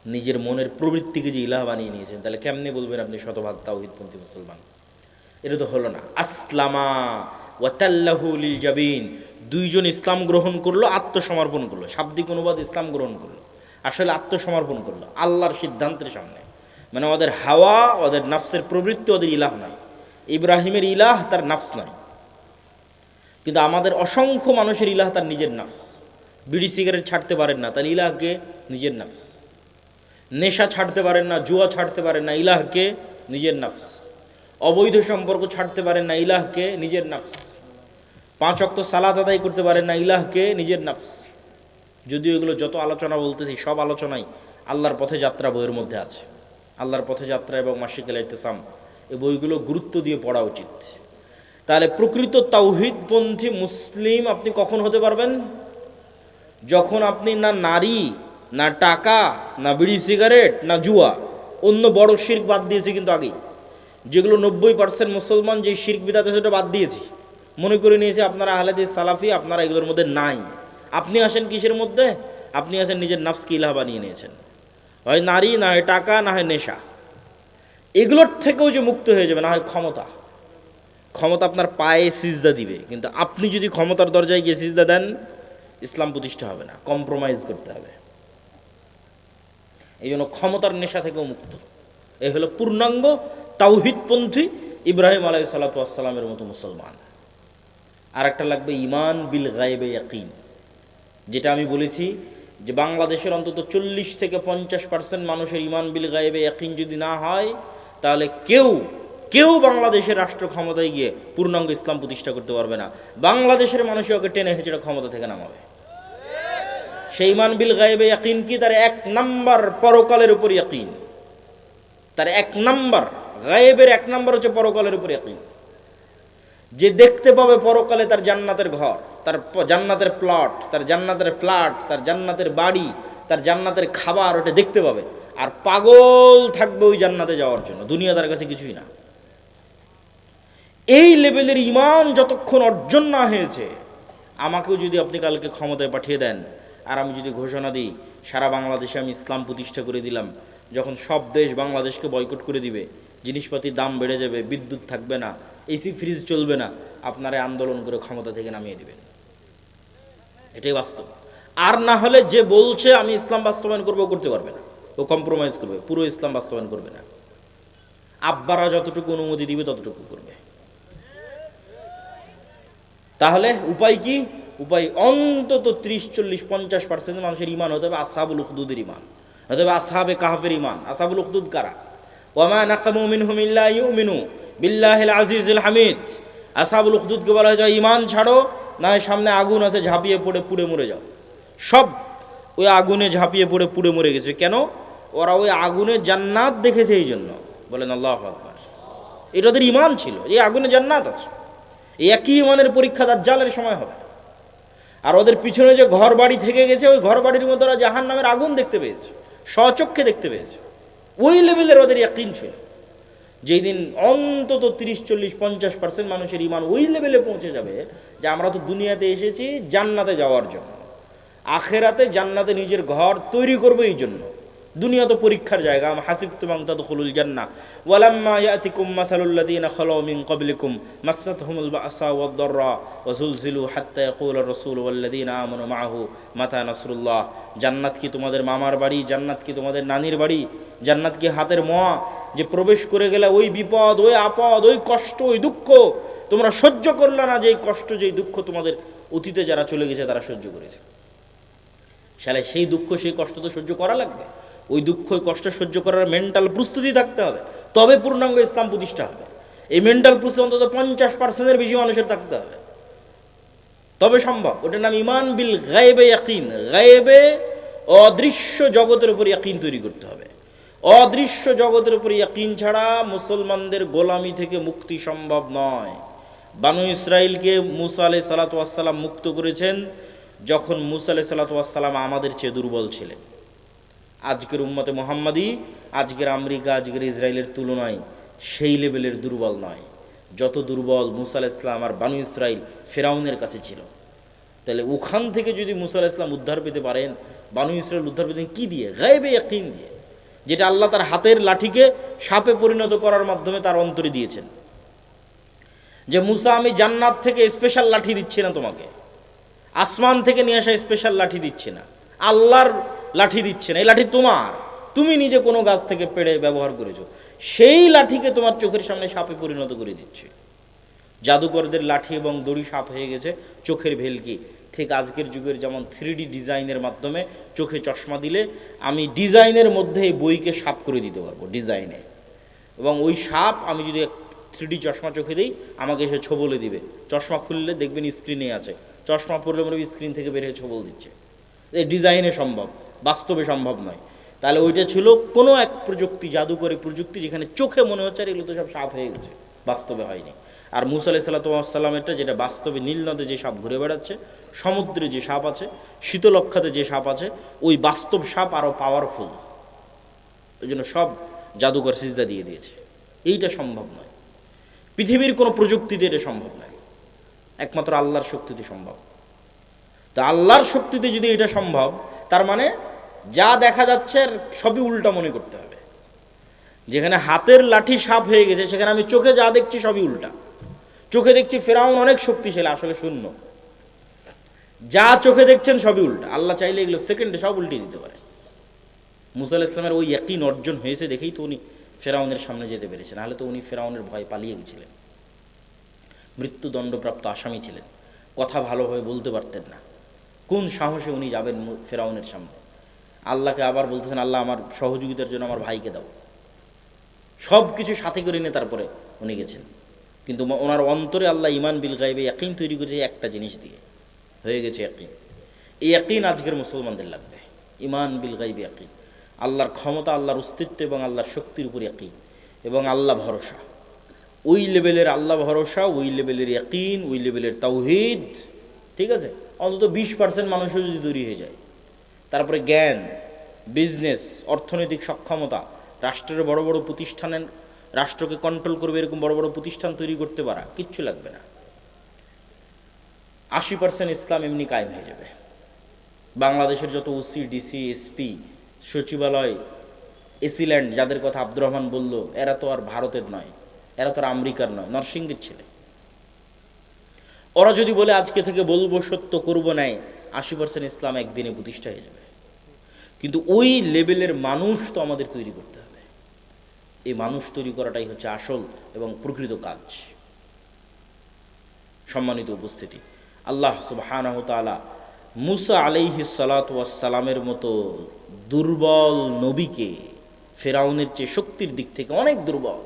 নিজের মনের প্রবৃত্তিকে যে ইলাহ বানিয়ে নিয়েছেন, তাহলে কেমনে বলবেন আপনি শতভাগ তাওহীদপন্থী মুসলমান? এটা তো হলো না। আসলামা ওয়া তাল্লাহু লিল জাবিন, দুইজন ইসলাম গ্রহণ করলো, আত্মসমর্পণ করলো। শাব্দিক অনুবাদ ইসলাম গ্রহণ করলো, আসলে আত্মসমর্পণ করলো আল্লাহর সিদ্ধান্তের সামনে। মানে ওদের হাওয়া, ওদের নাফসের প্রবৃত্তি ওদের ইলাহ নয়। ইব্রাহিমের ইলাহ তার নাফস নয়, কিন্তু আমাদের অসংখ্য মানুষের ইলাহ তার নিজের নাফস। বিড়ি সিগারেট ছাড়তে পারেন না, তাহলে ইলাহকে নিজের নাফস। নেশা ছাড়তে পারেন না, জুয়া ছাড়তে পারেন না, ইলাহকে নিজের নাফস। অবৈধ সম্পর্ক ছাড়তে পারেন না, ইলাহকে নিজের নাফস। 5 ওয়াক্ত সালাত আদায় করতে পারেন না, ইলাহকে নিজের নাফস। যদিও এগুলো যত আলোচনা বলতেছি, সব আলোচনাই আল্লাহর পথে যাত্রা বইয়ের মধ্যে আছে। আল্লাহর পথে যাত্রা এবং মাসিকুল ইতিসাম, এই বইগুলো গুরুত্ব দিয়ে পড়া উচিত। তাহলে প্রকৃত তাওহীদপন্থী মুসলিম আপনি কখন হতে পারবেন? যখন আপনি না নারী, না টাকা, না বিড়ি সিগারেট, না জুয়া, অন্য বড় শিরক বাদ দিয়েছে। কিন্তু আগেই যেগুলো 90% মুসলমান যে শিরক বিদআত সেটা বাদ দিয়েছি, মনে করে নিয়েছে আপনারা আহলে হাদিস সালাফি, আপনারা এগুলোর মধ্যে নাই। আপনি আসেন কিসের মধ্যে? আপনি আসেন নিজের নাফসকে ইলাহ বানিয়ে নিয়েছেন। হয় নারী, না হয় টাকা, না হয় নেশা। এগুলোর থেকেও যে মুক্ত হয়ে যাবে, না হয় ক্ষমতা। ক্ষমতা আপনার পায়ে সিজদা দিবে, কিন্তু আপনি যদি ক্ষমতার দরজায় গিয়ে সিজদা দেন, ইসলাম প্রতিষ্ঠা হবে না, কম্প্রোমাইজ করতে হবে। এই জন্য ক্ষমতার নেশা থেকেও মুক্ত। এই হলো পূর্ণাঙ্গ তাওহীদপন্থী ইব্রাহিম আলাইহিস সালামের মতো মুসলমান। আর একটা লাগবে ঈমান বিল গায়বে ইয়াকিন, যেটা আমি বলেছি যে বাংলাদেশের অন্তত 40 থেকে 50% মানুষের ঈমান বিল গায়বে ইয়াকিন যদি না হয়, তাহলে কেউ বাংলাদেশের রাষ্ট্র ক্ষমতায় গিয়ে পূর্ণাঙ্গ ইসলাম প্রতিষ্ঠা করতে পারবে না। বাংলাদেশের মানুষই ওকে টেনে হেঁচড়ে ক্ষমতা থেকে নামাবে। সেই ঈমান বিল গায়বে ইয়াকিন কি? তার 1 নাম্বার পরকালের উপর ইয়াকিন। তার 1 নাম্বার গায়েবের 1 নাম্বার হচ্ছে পরকালের উপর ইয়াকিন। যে দেখতে পাবে পরকালে তার জান্নাতের ঘর, তার জান্নাতের প্লট, তার জান্নাতের ফ্ল্যাট, তার জান্নাতের বাড়ি, তার জান্নাতের খাবার, ওটা দেখতে পাবে। আর পাগল থাকবে ওই জান্নাতে যাওয়ার জন্য, দুনিয়া তার কাছে কিছুই না। এই লেভেলের ঈমান যতক্ষণ অর্জন না হয়েছে, আমাকেও যদি আপনি কালকে ক্ষমতায় পাঠিয়ে দেন, আর আমি যদি ঘোষণা দিই সারা বাংলাদেশে আমি ইসলাম প্রতিষ্ঠা করে দিলাম, যখন সব দেশ বাংলাদেশকে বয়কট করে দিবে, জিনিসপাতির দাম বেড়ে যাবে, বিদ্যুৎ থাকবে না, এসি ফ্রিজ চলবে না, আপনারা আন্দোলন করে ক্ষমতা থেকে নামিয়ে দিবেন। এটাই বাস্তব। আর না হলে যে বলছে আমি ইসলাম বাস্তবায়ন করবো, করতে পারবে না, ও কম্প্রোমাইজ করবে, পুরো ইসলাম বাস্তবায়ন করবে না। আব্বারা যতটুকু অনুমতি দিবে ততটুকু করবে। তাহলে উপায় কি? উপায় অন্তত 30-40-50% মানুষের ঈমান হতে হবে আসহাবুল উখদুদের ঈমান, হতে হবে আসহাবে কাহফের ঈমান। আসহাবুল উখদুদ কারা? ওয়ামা নাকামু মিনহুম ইল্লা ইউমিনু বিল্লাহিল আজিজিল হামিদ। আসহাবুল উখদুদকে বলা হয় ঈমান ছাড়ো, না হয় সামনে আগুন আছে, ঝাঁপিয়ে পড়ে পুড়ে মরে যাও। সব ওই আগুনে ঝাঁপিয়ে পড়ে পুড়ে মরে গেছে। কেন? ওরা ওই আগুনে জান্নাত দেখেছে, এই জন্য। বলেন আল্লাহু আকবার। এটা ওদের ঈমান ছিল, এই আগুনে জান্নাত আছে। এই একই ঈমানের পরীক্ষা দাজ্জালের সময় হবে। আর ওদের পিছনে যে ঘর বাড়ি থেকে গেছে, ওই ঘর বাড়ির মধ্যে ওরা জাহান্নামের আগুন দেখতে পেয়েছে, স্বচক্ষে দেখতে পেয়েছে। ওই লেভেলের ওদের ইয়াকিন ছিল। যেই দিন অন্তত 30-40-50% মানুষের ঈমান ওই লেভেলে পৌঁছে যাবে যে আমরা তো দুনিয়াতে এসেছি জান্নাতে যাওয়ার জন্য, আখেরাতে জান্নাতে নিজের ঘর তৈরি করবো এই জন্য। দুনিয়া তো পরীক্ষার জায়গা। আম হাসিবতুম আন তাদখুলুল জান্নাহ ওয়ালাম্মা ইয়াতিকুম মাসালুল লাযীনা খালাউ মিন ক্বাবলিকুম মাসাতহুমুল বা'সা ওয়াদ-দাররা ওয়া যুলজিলু হাত্তা ইয়াকুলার রাসূল ওয়াল লাযীনা আমানু মা'আহু মাতা নাসরুল্লাহ। জান্নাত কি তোমাদের মামার বাড়ি? জান্নাত কি তোমাদের নানির বাড়ি? জান্নাত কি হাতের মোয়া যে প্রবেশ করে গেলে ওই বিপদ, ওই আপদ, ওই কষ্ট, ওই দুঃখ তোমরা সহ্য করলে না, যে কষ্ট, যেই দুঃখ তোমাদের অতীতে যারা চলে গেছে তারা সহ্য করেছে। শালে সেই দুঃখ সেই কষ্ট তো সহ্য করা লাগবে। ওই দুঃখ ওই কষ্ট সহ্য করার মেন্টাল প্রস্তুতি থাকতে হবে, তবে পূর্ণাঙ্গ ইসলাম প্রতিষ্ঠা হবে। এই মেন্টাল প্রস্তুতি অন্তত 50% বেশি মানুষের থাকতে হবে, তবে সম্ভব। ওটার নাম ইমান বিল গায়েবে ইয়াকিন। গায়েবে অদৃশ্য জগতের উপর ইয়াকিন তৈরি করতে হবে। অদৃশ্য জগতের উপর ইয়াকিন ছাড়া মুসলমানদের গোলামি থেকে মুক্তি সম্ভব নয়। বানু ইসরাইলকে মুসা আলাইহিস সালাতু ওয়াস সালাম মুক্ত করেছেন যখন মুসা আলাইহিস সালাতু ওয়াস সালাম আমাদের চেয়ে দুর্বল ছিলেন। আজকের উম্মতে মুহাম্মাদি, আজকের আমেরিকা, আজকের ইসরায়েলের তুলনায় সেই লেভেলের দুর্বল নয় যত দুর্বল মুসা আলাইহিস সালাম আর বানু ইসরাইল ফেরাউনের কাছে ছিল। তাহলে ওখান থেকে যদি মুসা আলাইহিস সালাম উদ্ধার পেতে পারেন, বানু ইসরাইল উদ্ধার পেতেন কি দিয়ে? গায়েবে ইয়াকিন দিয়ে, যেটা আল্লাহ তার হাতের লাঠিকে সাপে পরিণত করার মাধ্যমে তার অন্তরে দিয়েছেন। যে মুসা, আমি জান্নাত থেকে স্পেশাল লাঠি দিচ্ছি না তোমাকে, আসমান থেকে নিয়ে আসা স্পেশাল লাঠি দিচ্ছি না, আল্লাহর লাঠি দিচ্ছে না, এই লাঠি তোমার, তুমি নিজে কোনো গাছ থেকে পেড়ে ব্যবহার করেছো, সেই লাঠিকে তোমার চোখের সামনে সাপে পরিণত করে দিচ্ছে। জাদুকরদের লাঠি এবং দড়ি সাপ হয়ে গেছে চোখের ভেলকি। ঠিক আজকের যুগের যেমন 3D ডিজাইনের মাধ্যমে চোখে চশমা দিলে আমি ডিজাইনের মধ্যে এই বইকে সাপ করে দিতে পারবো ডিজাইনে, এবং ওই সাপ আমি যদি 3D চশমা চোখে দিই আমাকে এসে ছোবলে দিবে। চশমা খুললে দেখবেন স্ক্রিনে আছে, চশমা পড়লে মনে স্ক্রিন থেকে বের হয়ে ছোবল দিচ্ছে। এই ডিজাইনে সম্ভব, বাস্তবে সম্ভব নয়। তাহলে ওইটা ছিল কোনো এক প্রযুক্তি, জাদুকরী প্রযুক্তি, যেখানে চোখে মনে হচ্ছে আর এগুলো তো সব সাপ হয়ে গেছে, বাস্তবে হয়নি। আর মুসা আলাইহিস সালামেরটা যেটা বাস্তবে নীল নদে যে সাপ ঘুরে বেড়াচ্ছে, সমুদ্রে যে সাপ আছে, শীতলক্ষাতে যে সাপ আছে, ওই বাস্তব সাপ আরও পাওয়ারফুল। ওই জন্য সব জাদুকর সিজদা দিয়ে দিয়েছে। এইটা সম্ভব নয়, পৃথিবীর কোনো প্রযুক্তিতে এটা সম্ভব নয়, একমাত্র আল্লাহর শক্তিতে সম্ভব। তা আল্লাহর শক্তিতে যদি এটা সম্ভব, তার মানে যা দেখা যাচ্ছে সবই উল্টা মনে করতে হবে। যেখানে হাতের লাঠি সাপ হয়ে গেছে, সেখানে আমি চোখে যা দেখছি সবই উল্টা। চোখে দেখছি ফেরাউন অনেক শক্তিশালী, আসলে শূন্য। যা চোখে দেখছেন সবই উল্টা। আল্লাহ চাইলে এগুলো সেকেন্ডে সব উল্টে দিতে পারে। মুসা আলাইহিস সালামের ওই ইয়াকিন অর্জন হয়েছে দেখেই তো উনি ফেরাউনের সামনে যেতে পেরেছেন, নাহলে তো উনি ফেরাউনের ভয় পালিয়ে গেছিলেন, মৃত্যুদণ্ডপ্রাপ্ত আসামি ছিলেন, কথা ভালোভাবে বলতে পারতেন না। কোন সাহসে উনি যাবেন ফেরাউনের সামনে? আল্লাহকে আবার বলতেছেন, আল্লাহ আমার সহযোগিতার জন্য আমার ভাইকে দাও। সব কিছু সাথে করে নিয়ে তারপরে উনি গেছেন, কিন্তু ওনার অন্তরে আল্লাহ ইমান বিল গায়বে ইয়াকিন তৈরি করেছে একটা জিনিস দিয়ে, হয়ে গেছে ইয়াকিন। এই ইয়াকিন আজকের মুসলমানদের লাগবে, ইমান বিল গায়বে ইয়াকিন, আল্লাহর ক্ষমতা, আল্লাহর অস্তিত্ব এবং আল্লাহর শক্তির উপর ইয়াকিন এবং আল্লাহ ভরসা। ওই লেভেলের আল্লাহ ভরসা, ওই লেভেলের ইয়াকিন, ওই লেভেলের তাওহীদ, ঠিক আছে? অন্তত 20% মানুষও যদি তৈরি হয়ে যায়, তারপরে জ্ঞান, বিজনেস, অর্থনৈতিক সক্ষমতা, রাষ্ট্রের বড় বড় প্রতিষ্ঠানের, রাষ্ট্রকে কন্ট্রোল করবে এরকম বড় বড় প্রতিষ্ঠান তৈরি করতে পারা, কিচ্ছু লাগবে না। 80% ইসলাম এমনি কায়েম হয়ে যাবে। বাংলাদেশের যত ওসি, ডিসি, এসপি, সচিবালয়, এসিল্যান্ড, যাদের কথা আব্দুর রহমান বলল, এরা তো আর ভারতের নয়, এরা তো আর আমেরিকার নয়, নরসিংদীর ছেলে। ওরা যদি বলে আজকে থেকে বলবো সত্য করব নাই, 80% ইসলাম একদিনে প্রতিষ্ঠা হয়ে যাবে। কিন্তু ওই লেভেলের মানুষ তো আমাদের তৈরি করতে হবে। এই মানুষ তৈরি করাটাই হচ্ছে আসল এবং প্রকৃত কাজ। সম্মানিত উপস্থিতি, আল্লাহ সুবহানাহু ওয়া তাআলা মুসা আলাইহিস সালাতু ওয়াস সালামের মতো দুর্বল নবীকে, ফেরাউনের চেয়ে শক্তির দিক থেকে অনেক দুর্বল,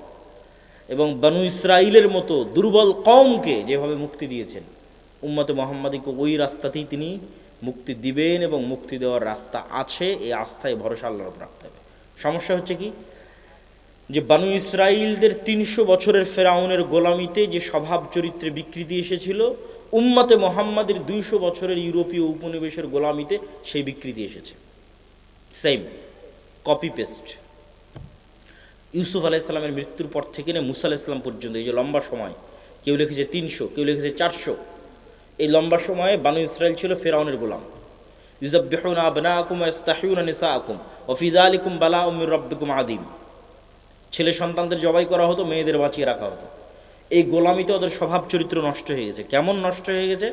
এবং বানু ইসরাইলের মতো দুর্বল কওমকে যেভাবে মুক্তি দিয়েছেন, উম্মতে মুহাম্মাদীকে ওই রাস্তাতেই তিনি মুক্তি দিবেন এবং মুক্তি দেওয়ার রাস্তা আছে। এই আস্থায় ভরসা আল্লাহর উপর রাখতে হবে। সমস্যা হচ্ছে কি, যে বানু ইসরাইলদের 300 বছরের ফেরাউনের গোলামিতে যে স্বভাব চরিত্রে বিকৃতি এসেছিল, উম্মতে মুহাম্মাদের 200 বছরের ইউরোপীয় উপনিবেশের গোলামিতে সেই বিকৃতি এসেছে। Same copy paste. ইউসুফ আলাইহিস সালামের মৃত্যুর পর থেকে নিয়ে মুসা আলাইহিস সালাম পর্যন্ত এই যে লম্বা সময়, কেউ লিখেছে 300, কেউ লিখেছে 400, এই লম্বা সময়ে বানু ইসরাইল ছিল ফেরাউনের গোলাম। ইউযাব্বিহুনা আবনাআকুম ওয়া ইস্তাহইউনা নিসাআকুম ওয়া ফি যালিকুম বালাউম মির রাব্বিকুম আযীম। ছেলে সন্তানদের জবাই করা হতো, মেয়েদের বাঁচিয়ে রাখা হতো। এই গোলামিতে ওদের স্বভাব চরিত্র নষ্ট হয়ে গেছে। কেমন নষ্ট হয়ে গেছে?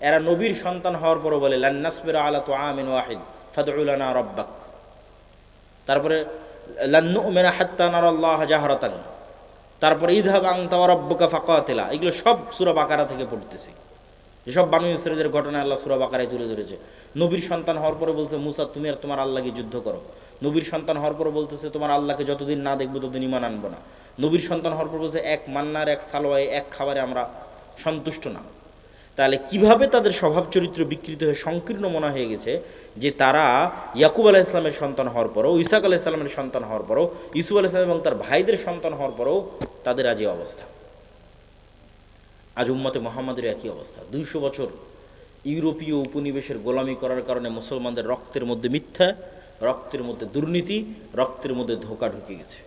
এরা নবীর সন্তান হওয়ার পরও বলে লান নাসবিরা আলা তুআমিন ওয়াহিদ ফাদউ লানা রাব্বাক, তারপরে লান নু'মিনা হাত্তা নারাল্লাহ জাহরাতান, তারপরে ইযহাব আনতা ওয়া রাব্বুকা ফাকাতিলা। এগুলো সব সূরা বাকারা থেকে পড়তেছি। যেসব বানু ইসরাঈলের ঘটনা আল্লাহ সূরা বাকারায় তুলে ধরেছে। নবীর সন্তান হওয়ার পরে বলছে, মুসা তুমি আর তোমার আল্লাহকে যুদ্ধ করো। নবীর সন্তান হওয়ার পরে বলতেছে, তোমার আল্লাহকে যতদিন না দেখবো ততদিন ঈমান আনবো না। নবীর সন্তান হওয়ার পর বলছে, এক মান্নার এক সালোয়ায় এক খাবারে আমরা সন্তুষ্ট না। তাহলে কিভাবে তাদের স্বভাব চরিত্র বিকৃত হয়ে সংকীর্ণ মনে হয়ে গেছে যে তারা ইয়াকুব আলাইহিস সালামের সন্তান হওয়ার পরও, ইসাক আলাইহিস সালামের সন্তান হওয়ার পরও, ইউসুফ আলাইহিস সালাম এবং তার ভাইদের সন্তান হওয়ার পরও তাদের আজ এই অবস্থা। আজ উম্মতে মুহাম্মাদের একই অবস্থা। 200 বছর ইউরোপীয় উপনিবেশের গোলামি করার কারণে মুসলমানদের রক্তের মধ্যে মিথ্যা, রক্তের মধ্যে দুর্নীতি, রক্তের মধ্যে ধোঁকা ঢুকে গেছে।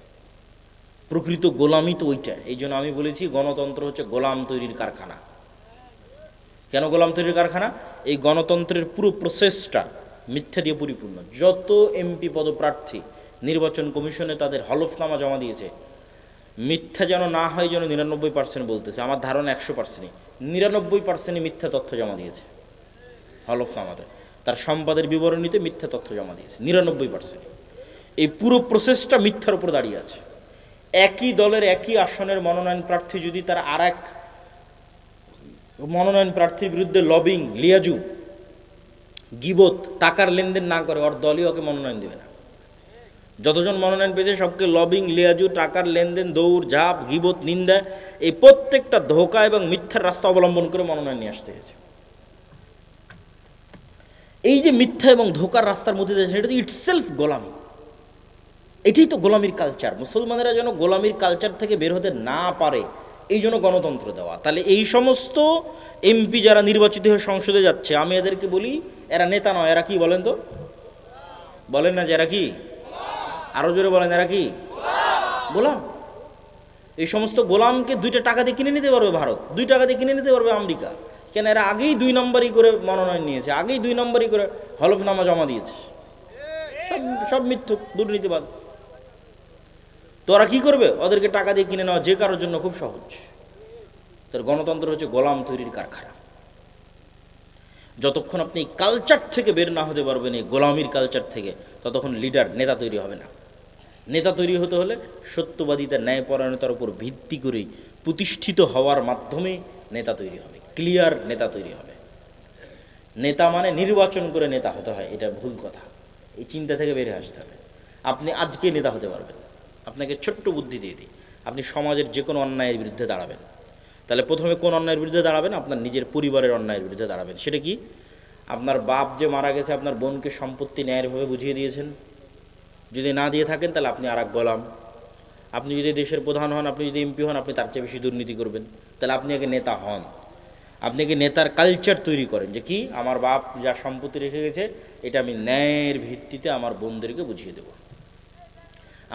প্রকৃত গোলামি তো ওইটা। এই জন্য আমি বলেছি গণতন্ত্র হচ্ছে গোলাম তৈরির কারখানা। কেন গোলাম তৈরির কারখানা? এই গণতন্ত্রের পুরো প্রসেসটা মিথ্যা দিয়ে পরিপূর্ণ। যত এমপি পদপ্রার্থী নির্বাচন কমিশনে তাদের হলফনামা জমা দিয়েছে, মিথ্যা যেন না হয় যেন 99% বলতেছে, আমার ধারণা 100%ই 99%ই মিথ্যা তথ্য জমা দিয়েছে হলফনামাতে। তার সম্পাদের বিবরণীতে মিথ্যা তথ্য জমা দিয়েছে 99%। এই পুরো প্রসেসটা মিথ্যার উপর দাঁড়িয়ে আছে। একই দলের একই আসনের মনোনয়ন প্রার্থী যদি তার আর এক মনোনয়ন প্রার্থীর বিরুদ্ধে লবিং, লিয়াজু, গিবত, টাকার লেনদেন না করে, ওর দলই ওকে মনোনয়ন দেবে না। যতজন মনোনয়ন পেয়েছে সবকে লবিং, লিয়াজু, টাকার লেনদেন, দৌড় ঝাঁপ, গিবত, নিন্দা, এই প্রত্যেকটা ধোঁকা এবং মিথ্যার রাস্তা অবলম্বন করে মনোনয়ন নিয়ে আসতে হয়েছে। এই যে মিথ্যা এবং ধোঁকার রাস্তার মধ্যে যাচ্ছে, এটা তো ইটসেলফ গোলামি। এটাই তো গোলামির কালচার। মুসলমানেরা যেন গোলামির কালচার থেকে বের হতে না পারে, এই জন্য গণতন্ত্র দেওয়া। তাহলে এই সমস্ত এমপি যারা নির্বাচিত হয়ে সংসদে যাচ্ছে, আমি এদেরকে বলি এরা নেতা নয়, এরা কি বলেন তো? বলেন না যে এরা কি? আরো জোরে বলেন, এরা কি? গোলাম। এই সমস্ত গোলামকে 2 টাকা দিয়ে কিনে নিতে পারবে ভারত, 2 টাকা দিয়ে কিনে নিতে পারবে আমেরিকা। কেন? এরা আগেই 2 নম্বরই করে মনোনয়ন নিয়েছে, আগেই 2 নম্বরই করে হলফনামা জমা দিয়েছে। সব মিথ্যুক, দুর্নীতিবাজ। তো ওরা কী করবে? ওদেরকে টাকা দিয়ে কিনে নেওয়া যে কারোর জন্য খুব সহজ। তার গণতন্ত্র হচ্ছে গোলাম তৈরির কারখানা। যতক্ষণ আপনি এই কালচার থেকে বের না হতে পারবেন, এই গোলামির কালচার থেকে, ততক্ষণ লিডার, নেতা তৈরি হবে না। নেতা তৈরি হতে হলে সত্যবাদিতা, ন্যায়পরায়ণতার উপর ভিত্তি করেই প্রতিষ্ঠিত হওয়ার মাধ্যমে নেতা তৈরি হবে, ক্লিয়ার নেতা তৈরি হবে। নেতা মানে নির্বাচন করে নেতা হতে হয়, এটা ভুল কথা। এই চিন্তা থেকে বেরিয়ে আসতে হবে। আপনি আজকে নেতা হতে পারবেন। আপনাকে ছোট্ট বুদ্ধি দিয়ে দিই, আপনি সমাজের যে কোনো অন্যায়ের বিরুদ্ধে দাঁড়াবেন। তাহলে প্রথমে কোন অন্যায়ের বিরুদ্ধে দাঁড়াবেন? আপনার নিজের পরিবারের অন্যায়ের বিরুদ্ধে দাঁড়াবেন। সেটা কি? আপনার বাপ যে মারা গেছে, আপনার বোনকে সম্পত্তি ন্যায়েরভাবে বুঝিয়ে দিয়েছেন? যদি না দিয়ে থাকেন তাহলে আপনি আর এক গোলাম। আপনি যদি দেশের প্রধান হন, আপনি যদি এমপি হন, আপনি তার চেয়ে বেশি দুর্নীতি করবেন, তাহলে আপনি আগে নেতা হন। আপনি আগে নেতার কালচার তৈরি করেন যে কি, আমার বাপ যা সম্পত্তি রেখে গেছে এটা আমি ন্যায়ের ভিত্তিতে আমার বোনদেরকে বুঝিয়ে দেব।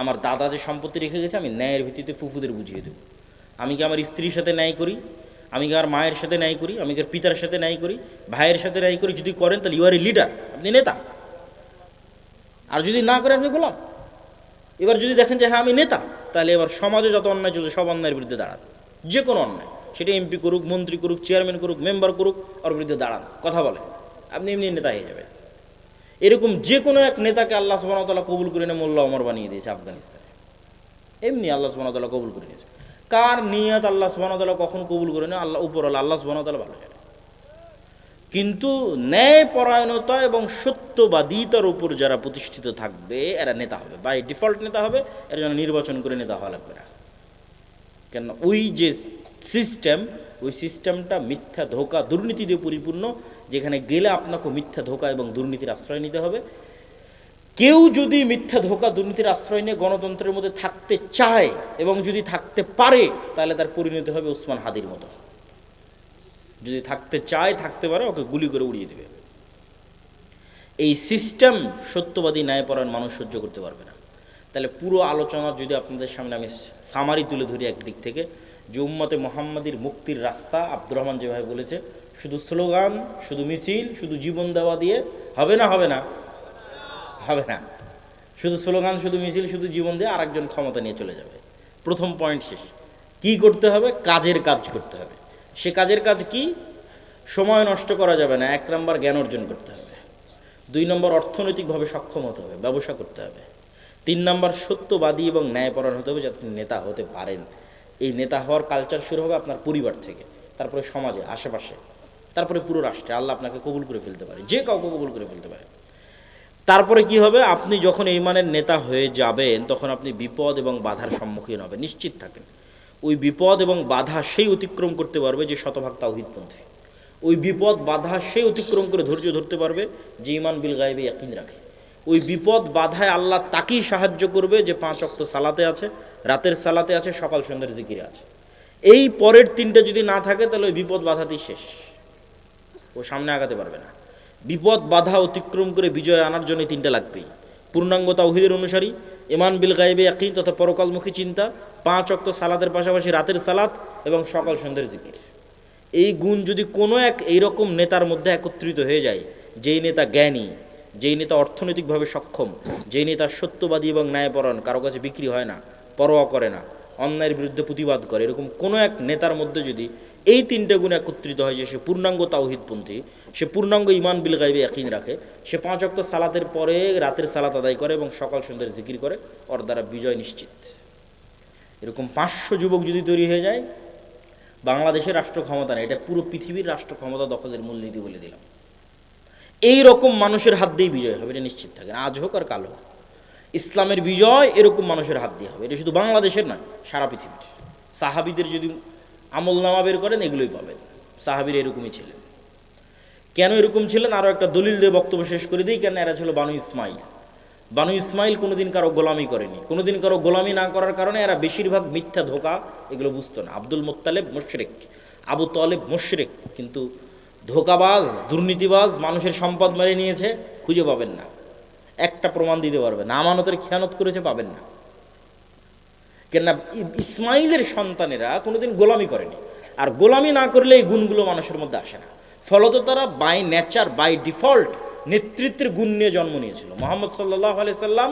আমার দাদা যে সম্পত্তি রেখে গেছে আমি ন্যায়ের ভিত্তিতে ফুফুদের বুঝিয়ে দেব। আমি কি আমার স্ত্রীর সাথে ন্যায় করি? আমি কি আমার মায়ের সাথে ন্যায় করি? আমি কি পিতার সাথে ন্যায় করি? ভাইয়ের সাথে ন্যায় করি? যদি করেন তাহলে ইউ আর এ লিডার, আপনি নেতা। আর যদি না করেন আপনি গোলাম। এবার যদি দেখেন যে হ্যাঁ আমি নেতা, তাহলে এবার সমাজে যত অন্যায় চলছে সব অন্যায়ের বিরুদ্ধে দাঁড়ান। যে কোনো অন্যায়, সেটা এমপি করুক, মন্ত্রী করুক, চেয়ারম্যান করুক, মেম্বার করুক, ওর বিরুদ্ধে দাঁড়ান, কথা বলেন, আপনি এমনি নেতা হয়ে যাবেন। এরকম যে কোনো এক নেতাকে আল্লাহ সুবহানাহু ওয়া তাআলা কবুল করে নিয়ে মোল্লা ওমর বানিয়ে দিয়েছে আফগানিস্তানে। এমনি আল্লাহ সুবহানাহু ওয়া তাআলা কবুল করে নিয়েছে। কার নিয়ত আল্লাহ সুবহানাহু ওয়া তাআলা কখন কবুল করে নেয় আল্লাহ উপরওয়ালা আল্লাহ সুবহানাহু ওয়া তাআলা ভালো জানে। কিন্তু ন্যায়পরায়ণতা এবং সত্যবাদিতার উপর যারা প্রতিষ্ঠিত থাকবে এরা নেতা হবে, বাই ডিফল্ট নেতা হবে। এর জন্য নির্বাচন করে নেতা হওয়া লাগবে না। কেন? ওই যে সিস্টেম, ওই সিস্টেমটা মিথ্যা, ধোঁকা, দুর্নীতি দিয়ে পরিপূর্ণ, যেখানে গেলে আপনাকে মিথ্যা, ধোঁকা এবং দুর্নীতির আশ্রয় নিতে হবে। কেউ যদি মিথ্যা, ধোঁকা, দুর্নীতির আশ্রয় নিয়ে গণতন্ত্রের মধ্যে থাকতে চায় এবং যদি থাকতে পারে, তাহলে তার পরিণতি হবে ওসমান হাদির মতো। যদি থাকতে চায়, থাকতে পারে, ওকে গুলি করে উড়িয়ে দেবে। এই সিস্টেম সত্যবাদী, ন্যায়পরায়ণ মানুষ সহ্য করতে পারবে না। তাহলে পুরো আলোচনা যদি আপনাদের সামনে আমি সামারি তুলে ধরি একদিক থেকে, যে উম্মতে মুহাম্মাদির মুক্তির রাস্তা আব্দুর রহমান যেভাবে বলেছে, শুধু স্লোগান, শুধু মিছিল, শুধু জীবন দেওয়া দিয়ে হবে না, হবে না, হবে না। শুধু স্লোগান, শুধু মিছিল, শুধু জীবন দিয়ে আরেকজন ক্ষমতা নিয়ে চলে যাবে। প্রথম পয়েন্ট শেষ। কি করতে হবে? কাজের কাজ করতে হবে। সে কাজের কাজ কি? সময় নষ্ট করা যাবে না। 1 নম্বর জ্ঞান অর্জন করতে হবে। 2 নম্বর অর্থনৈতিকভাবে সক্ষম হতে হবে, ব্যবসা করতে হবে। 3 নম্বর সত্যবাদী এবং ন্যায়পরায়ণ হতে হবে, যাতে আপনি নেতা হতে পারেন। এই নেতা হওয়ার কালচার শুরু হবে আপনার পরিবার থেকে, তারপরে সমাজে, আশেপাশে, তারপরে পুরো রাষ্ট্রে আল্লাহ আপনাকে কবুল করে ফেলতে পারে, যে কাউকে কবুল করে ফেলতে পারে। তারপরে কি হবে, আপনি যখন এই মানের নেতা হয়ে যাবেন তখন আপনি বিপদ এবং বাধার সম্মুখীন হবেন, নিশ্চিত থাকেন। ওই বিপদ এবং বাধা সেই অতিক্রম করতে পারবে যে শতভাগ তাওহীদপন্থী। ওই বিপদ বাধা সেই অতিক্রম করে ধৈর্য ধরতে পারবে যে ঈমান বিল গায়বে ইয়াকিন রাখে। ওই বিপদ বাধায় আল্লাহ তাকেই সাহায্য করবে যে 5 ওয়াক্ত সালাতে আছে, রাতের সালাতে আছে, সকাল সন্ধ্যার জিকিরে আছে। এই পরের তিনটা যদি না থাকে তাহলে ওই বিপদ বাধাতেই শেষ, ও সামনে আগাতে পারবে না। বিপদ বাধা অতিক্রম করে বিজয় আনার জন্য তিনটা লাগবেই: পূর্ণাঙ্গ তাওহীদের অনুসারী, ঈমান বিল গায়বে ইয়াকিন তথা পরকালমুখী চিন্তা, 5 ওয়াক্ত সালাতের পাশাপাশি রাতের সালাত এবং সকাল সন্ধ্যার জিকির। এই গুণ যদি কোনো এক এইরকম নেতার মধ্যে একত্রিত হয়ে যায়, যেই নেতা জ্ঞানী, যেই নেতা অর্থনৈতিকভাবে সক্ষম, যেই নেতা সত্যবাদী এবং ন্যায়পরায়ণ, কারো কাছে বিক্রি হয় না, পরোয়া করে না, অন্যায়ের বিরুদ্ধে প্রতিবাদ করে, এরকম কোনো এক নেতার মধ্যে যদি এই তিনটে গুণ একত্রিত হয় যে সে পূর্ণাঙ্গ তাওহীদপন্থী, সে পূর্ণাঙ্গ ঈমান বিল গায়বে ইয়াকিন রাখে, সে 5 ওয়াক্ত সালাতের পরে রাতের সালাত আদায় করে এবং সকাল সন্ধ্যার জিকির করে, ওর দ্বারা বিজয় নিশ্চিত। এরকম 500 যুবক যদি তৈরি হয়ে যায়, বাংলাদেশের রাষ্ট্র ক্ষমতা না, এটা পুরো পৃথিবীর রাষ্ট্র ক্ষমতা দখলের মূলনীতি বলে দিলাম। এই রকম মানুষের হাত দিয়েই বিজয় হবে, এটা নিশ্চিত থাকেন, আজ হোক আর কাল হোক। ইসলামের বিজয় এরকম মানুষের হাত দিয়ে হবে, এটা শুধু বাংলাদেশের নয়, সারা পৃথিবীর। সাহাবীদের যদি আমল নামা বের করেন এগুলোই পাবেন, সাহাবীরা এরকমই ছিলেন। কেন এরকম ছিলেন আরও একটা দলিল দিয়ে বক্তব্য শেষ করে দিই। কেন এরা ছিল বানু ইসমাইল। বানু ইসমাইল কোনোদিন কারো গোলামি করেনি, কোনোদিন কারো গোলামি না করার কারণে এরা বেশিরভাগ মিথ্যা ধোঁকা এগুলো বুঝতো না। আব্দুল মুত্তালিব মুশরিক, আবু তালেব মুশরিক, কিন্তু ধোঁকাবাজ, দুর্নীতিবাজ, মানুষের সম্পদ মেরে নিয়েছে, খুঁজে পাবেন না, একটা প্রমাণ দিতে পারবে না। আমানতের খেয়ানত করেছে, পাবেন না। কেননা ইসমাইলের সন্তানেরা কোনোদিন গোলামি করেনি, আর গোলামি না করলে এই গুণগুলো মানুষের মধ্যে আসে না। ফলত তারা বাই নেচার, বাই ডিফল্ট নেতৃত্বের গুণ নিয়ে জন্ম নিয়েছিল। মুহাম্মদ সাল্লাল্লাহু আলাইহি সাল্লাম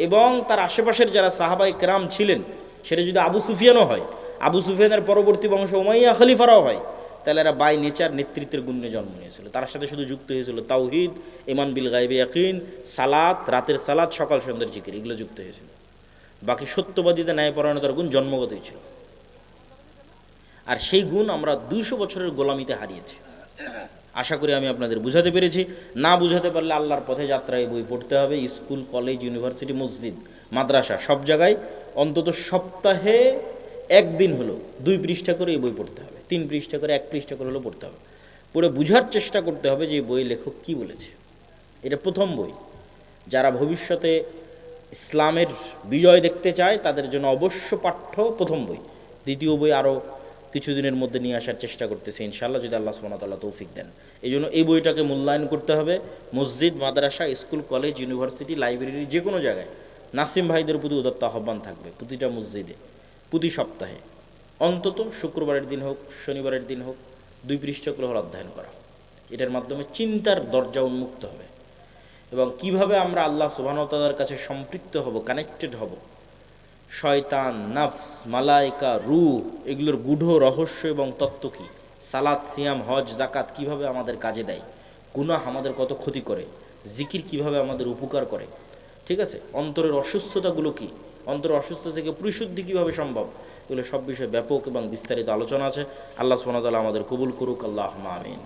এবং তার আশেপাশের যারা সাহাবায়ে কেরাম ছিলেন, সেটা যদি আবু সুফিয়ানও হয়, আবু সুফিয়ানের পরবর্তী বংশ উমাইয়া খলিফারাও হয়, তাহলে এরা বাই নেচার নেতৃত্বের গুণ নিয়ে জন্ম নিয়েছিল। তার সাথে শুধু যুক্ত হয়েছিল তাওহীদ, ঈমান বিল গায়বে ইয়াকিন, সালাত, রাতের সালাত, সকাল সন্ধ্যার জিকির, এগুলো যুক্ত হয়েছিল। বাকি সত্যবাদীতে ন্যায়পরায়ণতার গুণ জন্মগতই ছিল। আর সেই গুণ আমরা 200 বছরের গোলামিতে হারিয়েছি। আশা করি আমি আপনাদের বুঝাতে পেরেছি। না বুঝাতে পারলে আল্লাহর পথে যাত্রায় বই পড়তে হবে। স্কুল, কলেজ, ইউনিভার্সিটি, মসজিদ, মাদ্রাসা, সব জায়গায় অন্তত সপ্তাহে 1 দিন হলো 2 পৃষ্ঠা করে এই বই পড়তে হবে, 3 পৃষ্ঠা করে, 1 পৃষ্ঠা করে হলো পড়তে হবে। পড়ে বুঝার চেষ্টা করতে হবে যে বই লেখক কি বলেছে। এটা প্রথম বই। যারা ভবিষ্যতে ইসলামের বিজয় দেখতে চায় তাদের জন্য অবশ্য পাঠ্য প্রথম বই। দ্বিতীয় বই আরও কিছুদিনের মধ্যে নিয়ে আসার চেষ্টা করতেছে ইনশাআল্লাহ, যদি আল্লাহ সুবহানাহু ওয়া তাআলা তৌফিক দেন। এই জন্য এই বইটাকে মূল্যায়ন করতে হবে। মসজিদ, মাদ্রাসা, স্কুল, কলেজ, ইউনিভার্সিটি, লাইব্রেরি, যে কোনো জায়গায় নাসিম ভাইদের প্রতি উদাত্ত আহ্বান থাকবে প্রতিটা মসজিদে প্রতি সপ্তাহে অন্তত শুক্রবারের দিন হোক, শনিবারের দিন হোক, 2 পৃষ্ঠা করে হল অধ্যয়ন করা। এটার মাধ্যমে চিন্তার দরজা উন্মুক্ত হবে এবং কিভাবে আমরা আল্লাহ সুবহানাহু ওয়া তাআলার কাছে সম্পৃক্ত হব, কানেক্টেড হব, শয়তান, নাফস, মালায়েকা, রূহ, এগুলোর গূঢ় রহস্য এবং তত্ত্ব কী, সালাত, সিয়াম, হজ, জাকাত কিভাবে আমাদের কাজে দেয়, গুনাহ আমাদের কত ক্ষতি করে, জিকির কিভাবে আমাদের উপকার করে, ঠিক আছে, অন্তরের অসুস্থতাগুলো কী, অন্তরের অসুস্থতা থেকে পরিশুদ্ধি কীভাবে সম্ভব, এগুলো সব বিষয়ে ব্যাপক এবং বিস্তারিত আলোচনা আছে। আল্লাহ সুবহানাহু ওয়া তাআলা আমাদের কবুল করুক। আল্লাহুম্মা আমিন।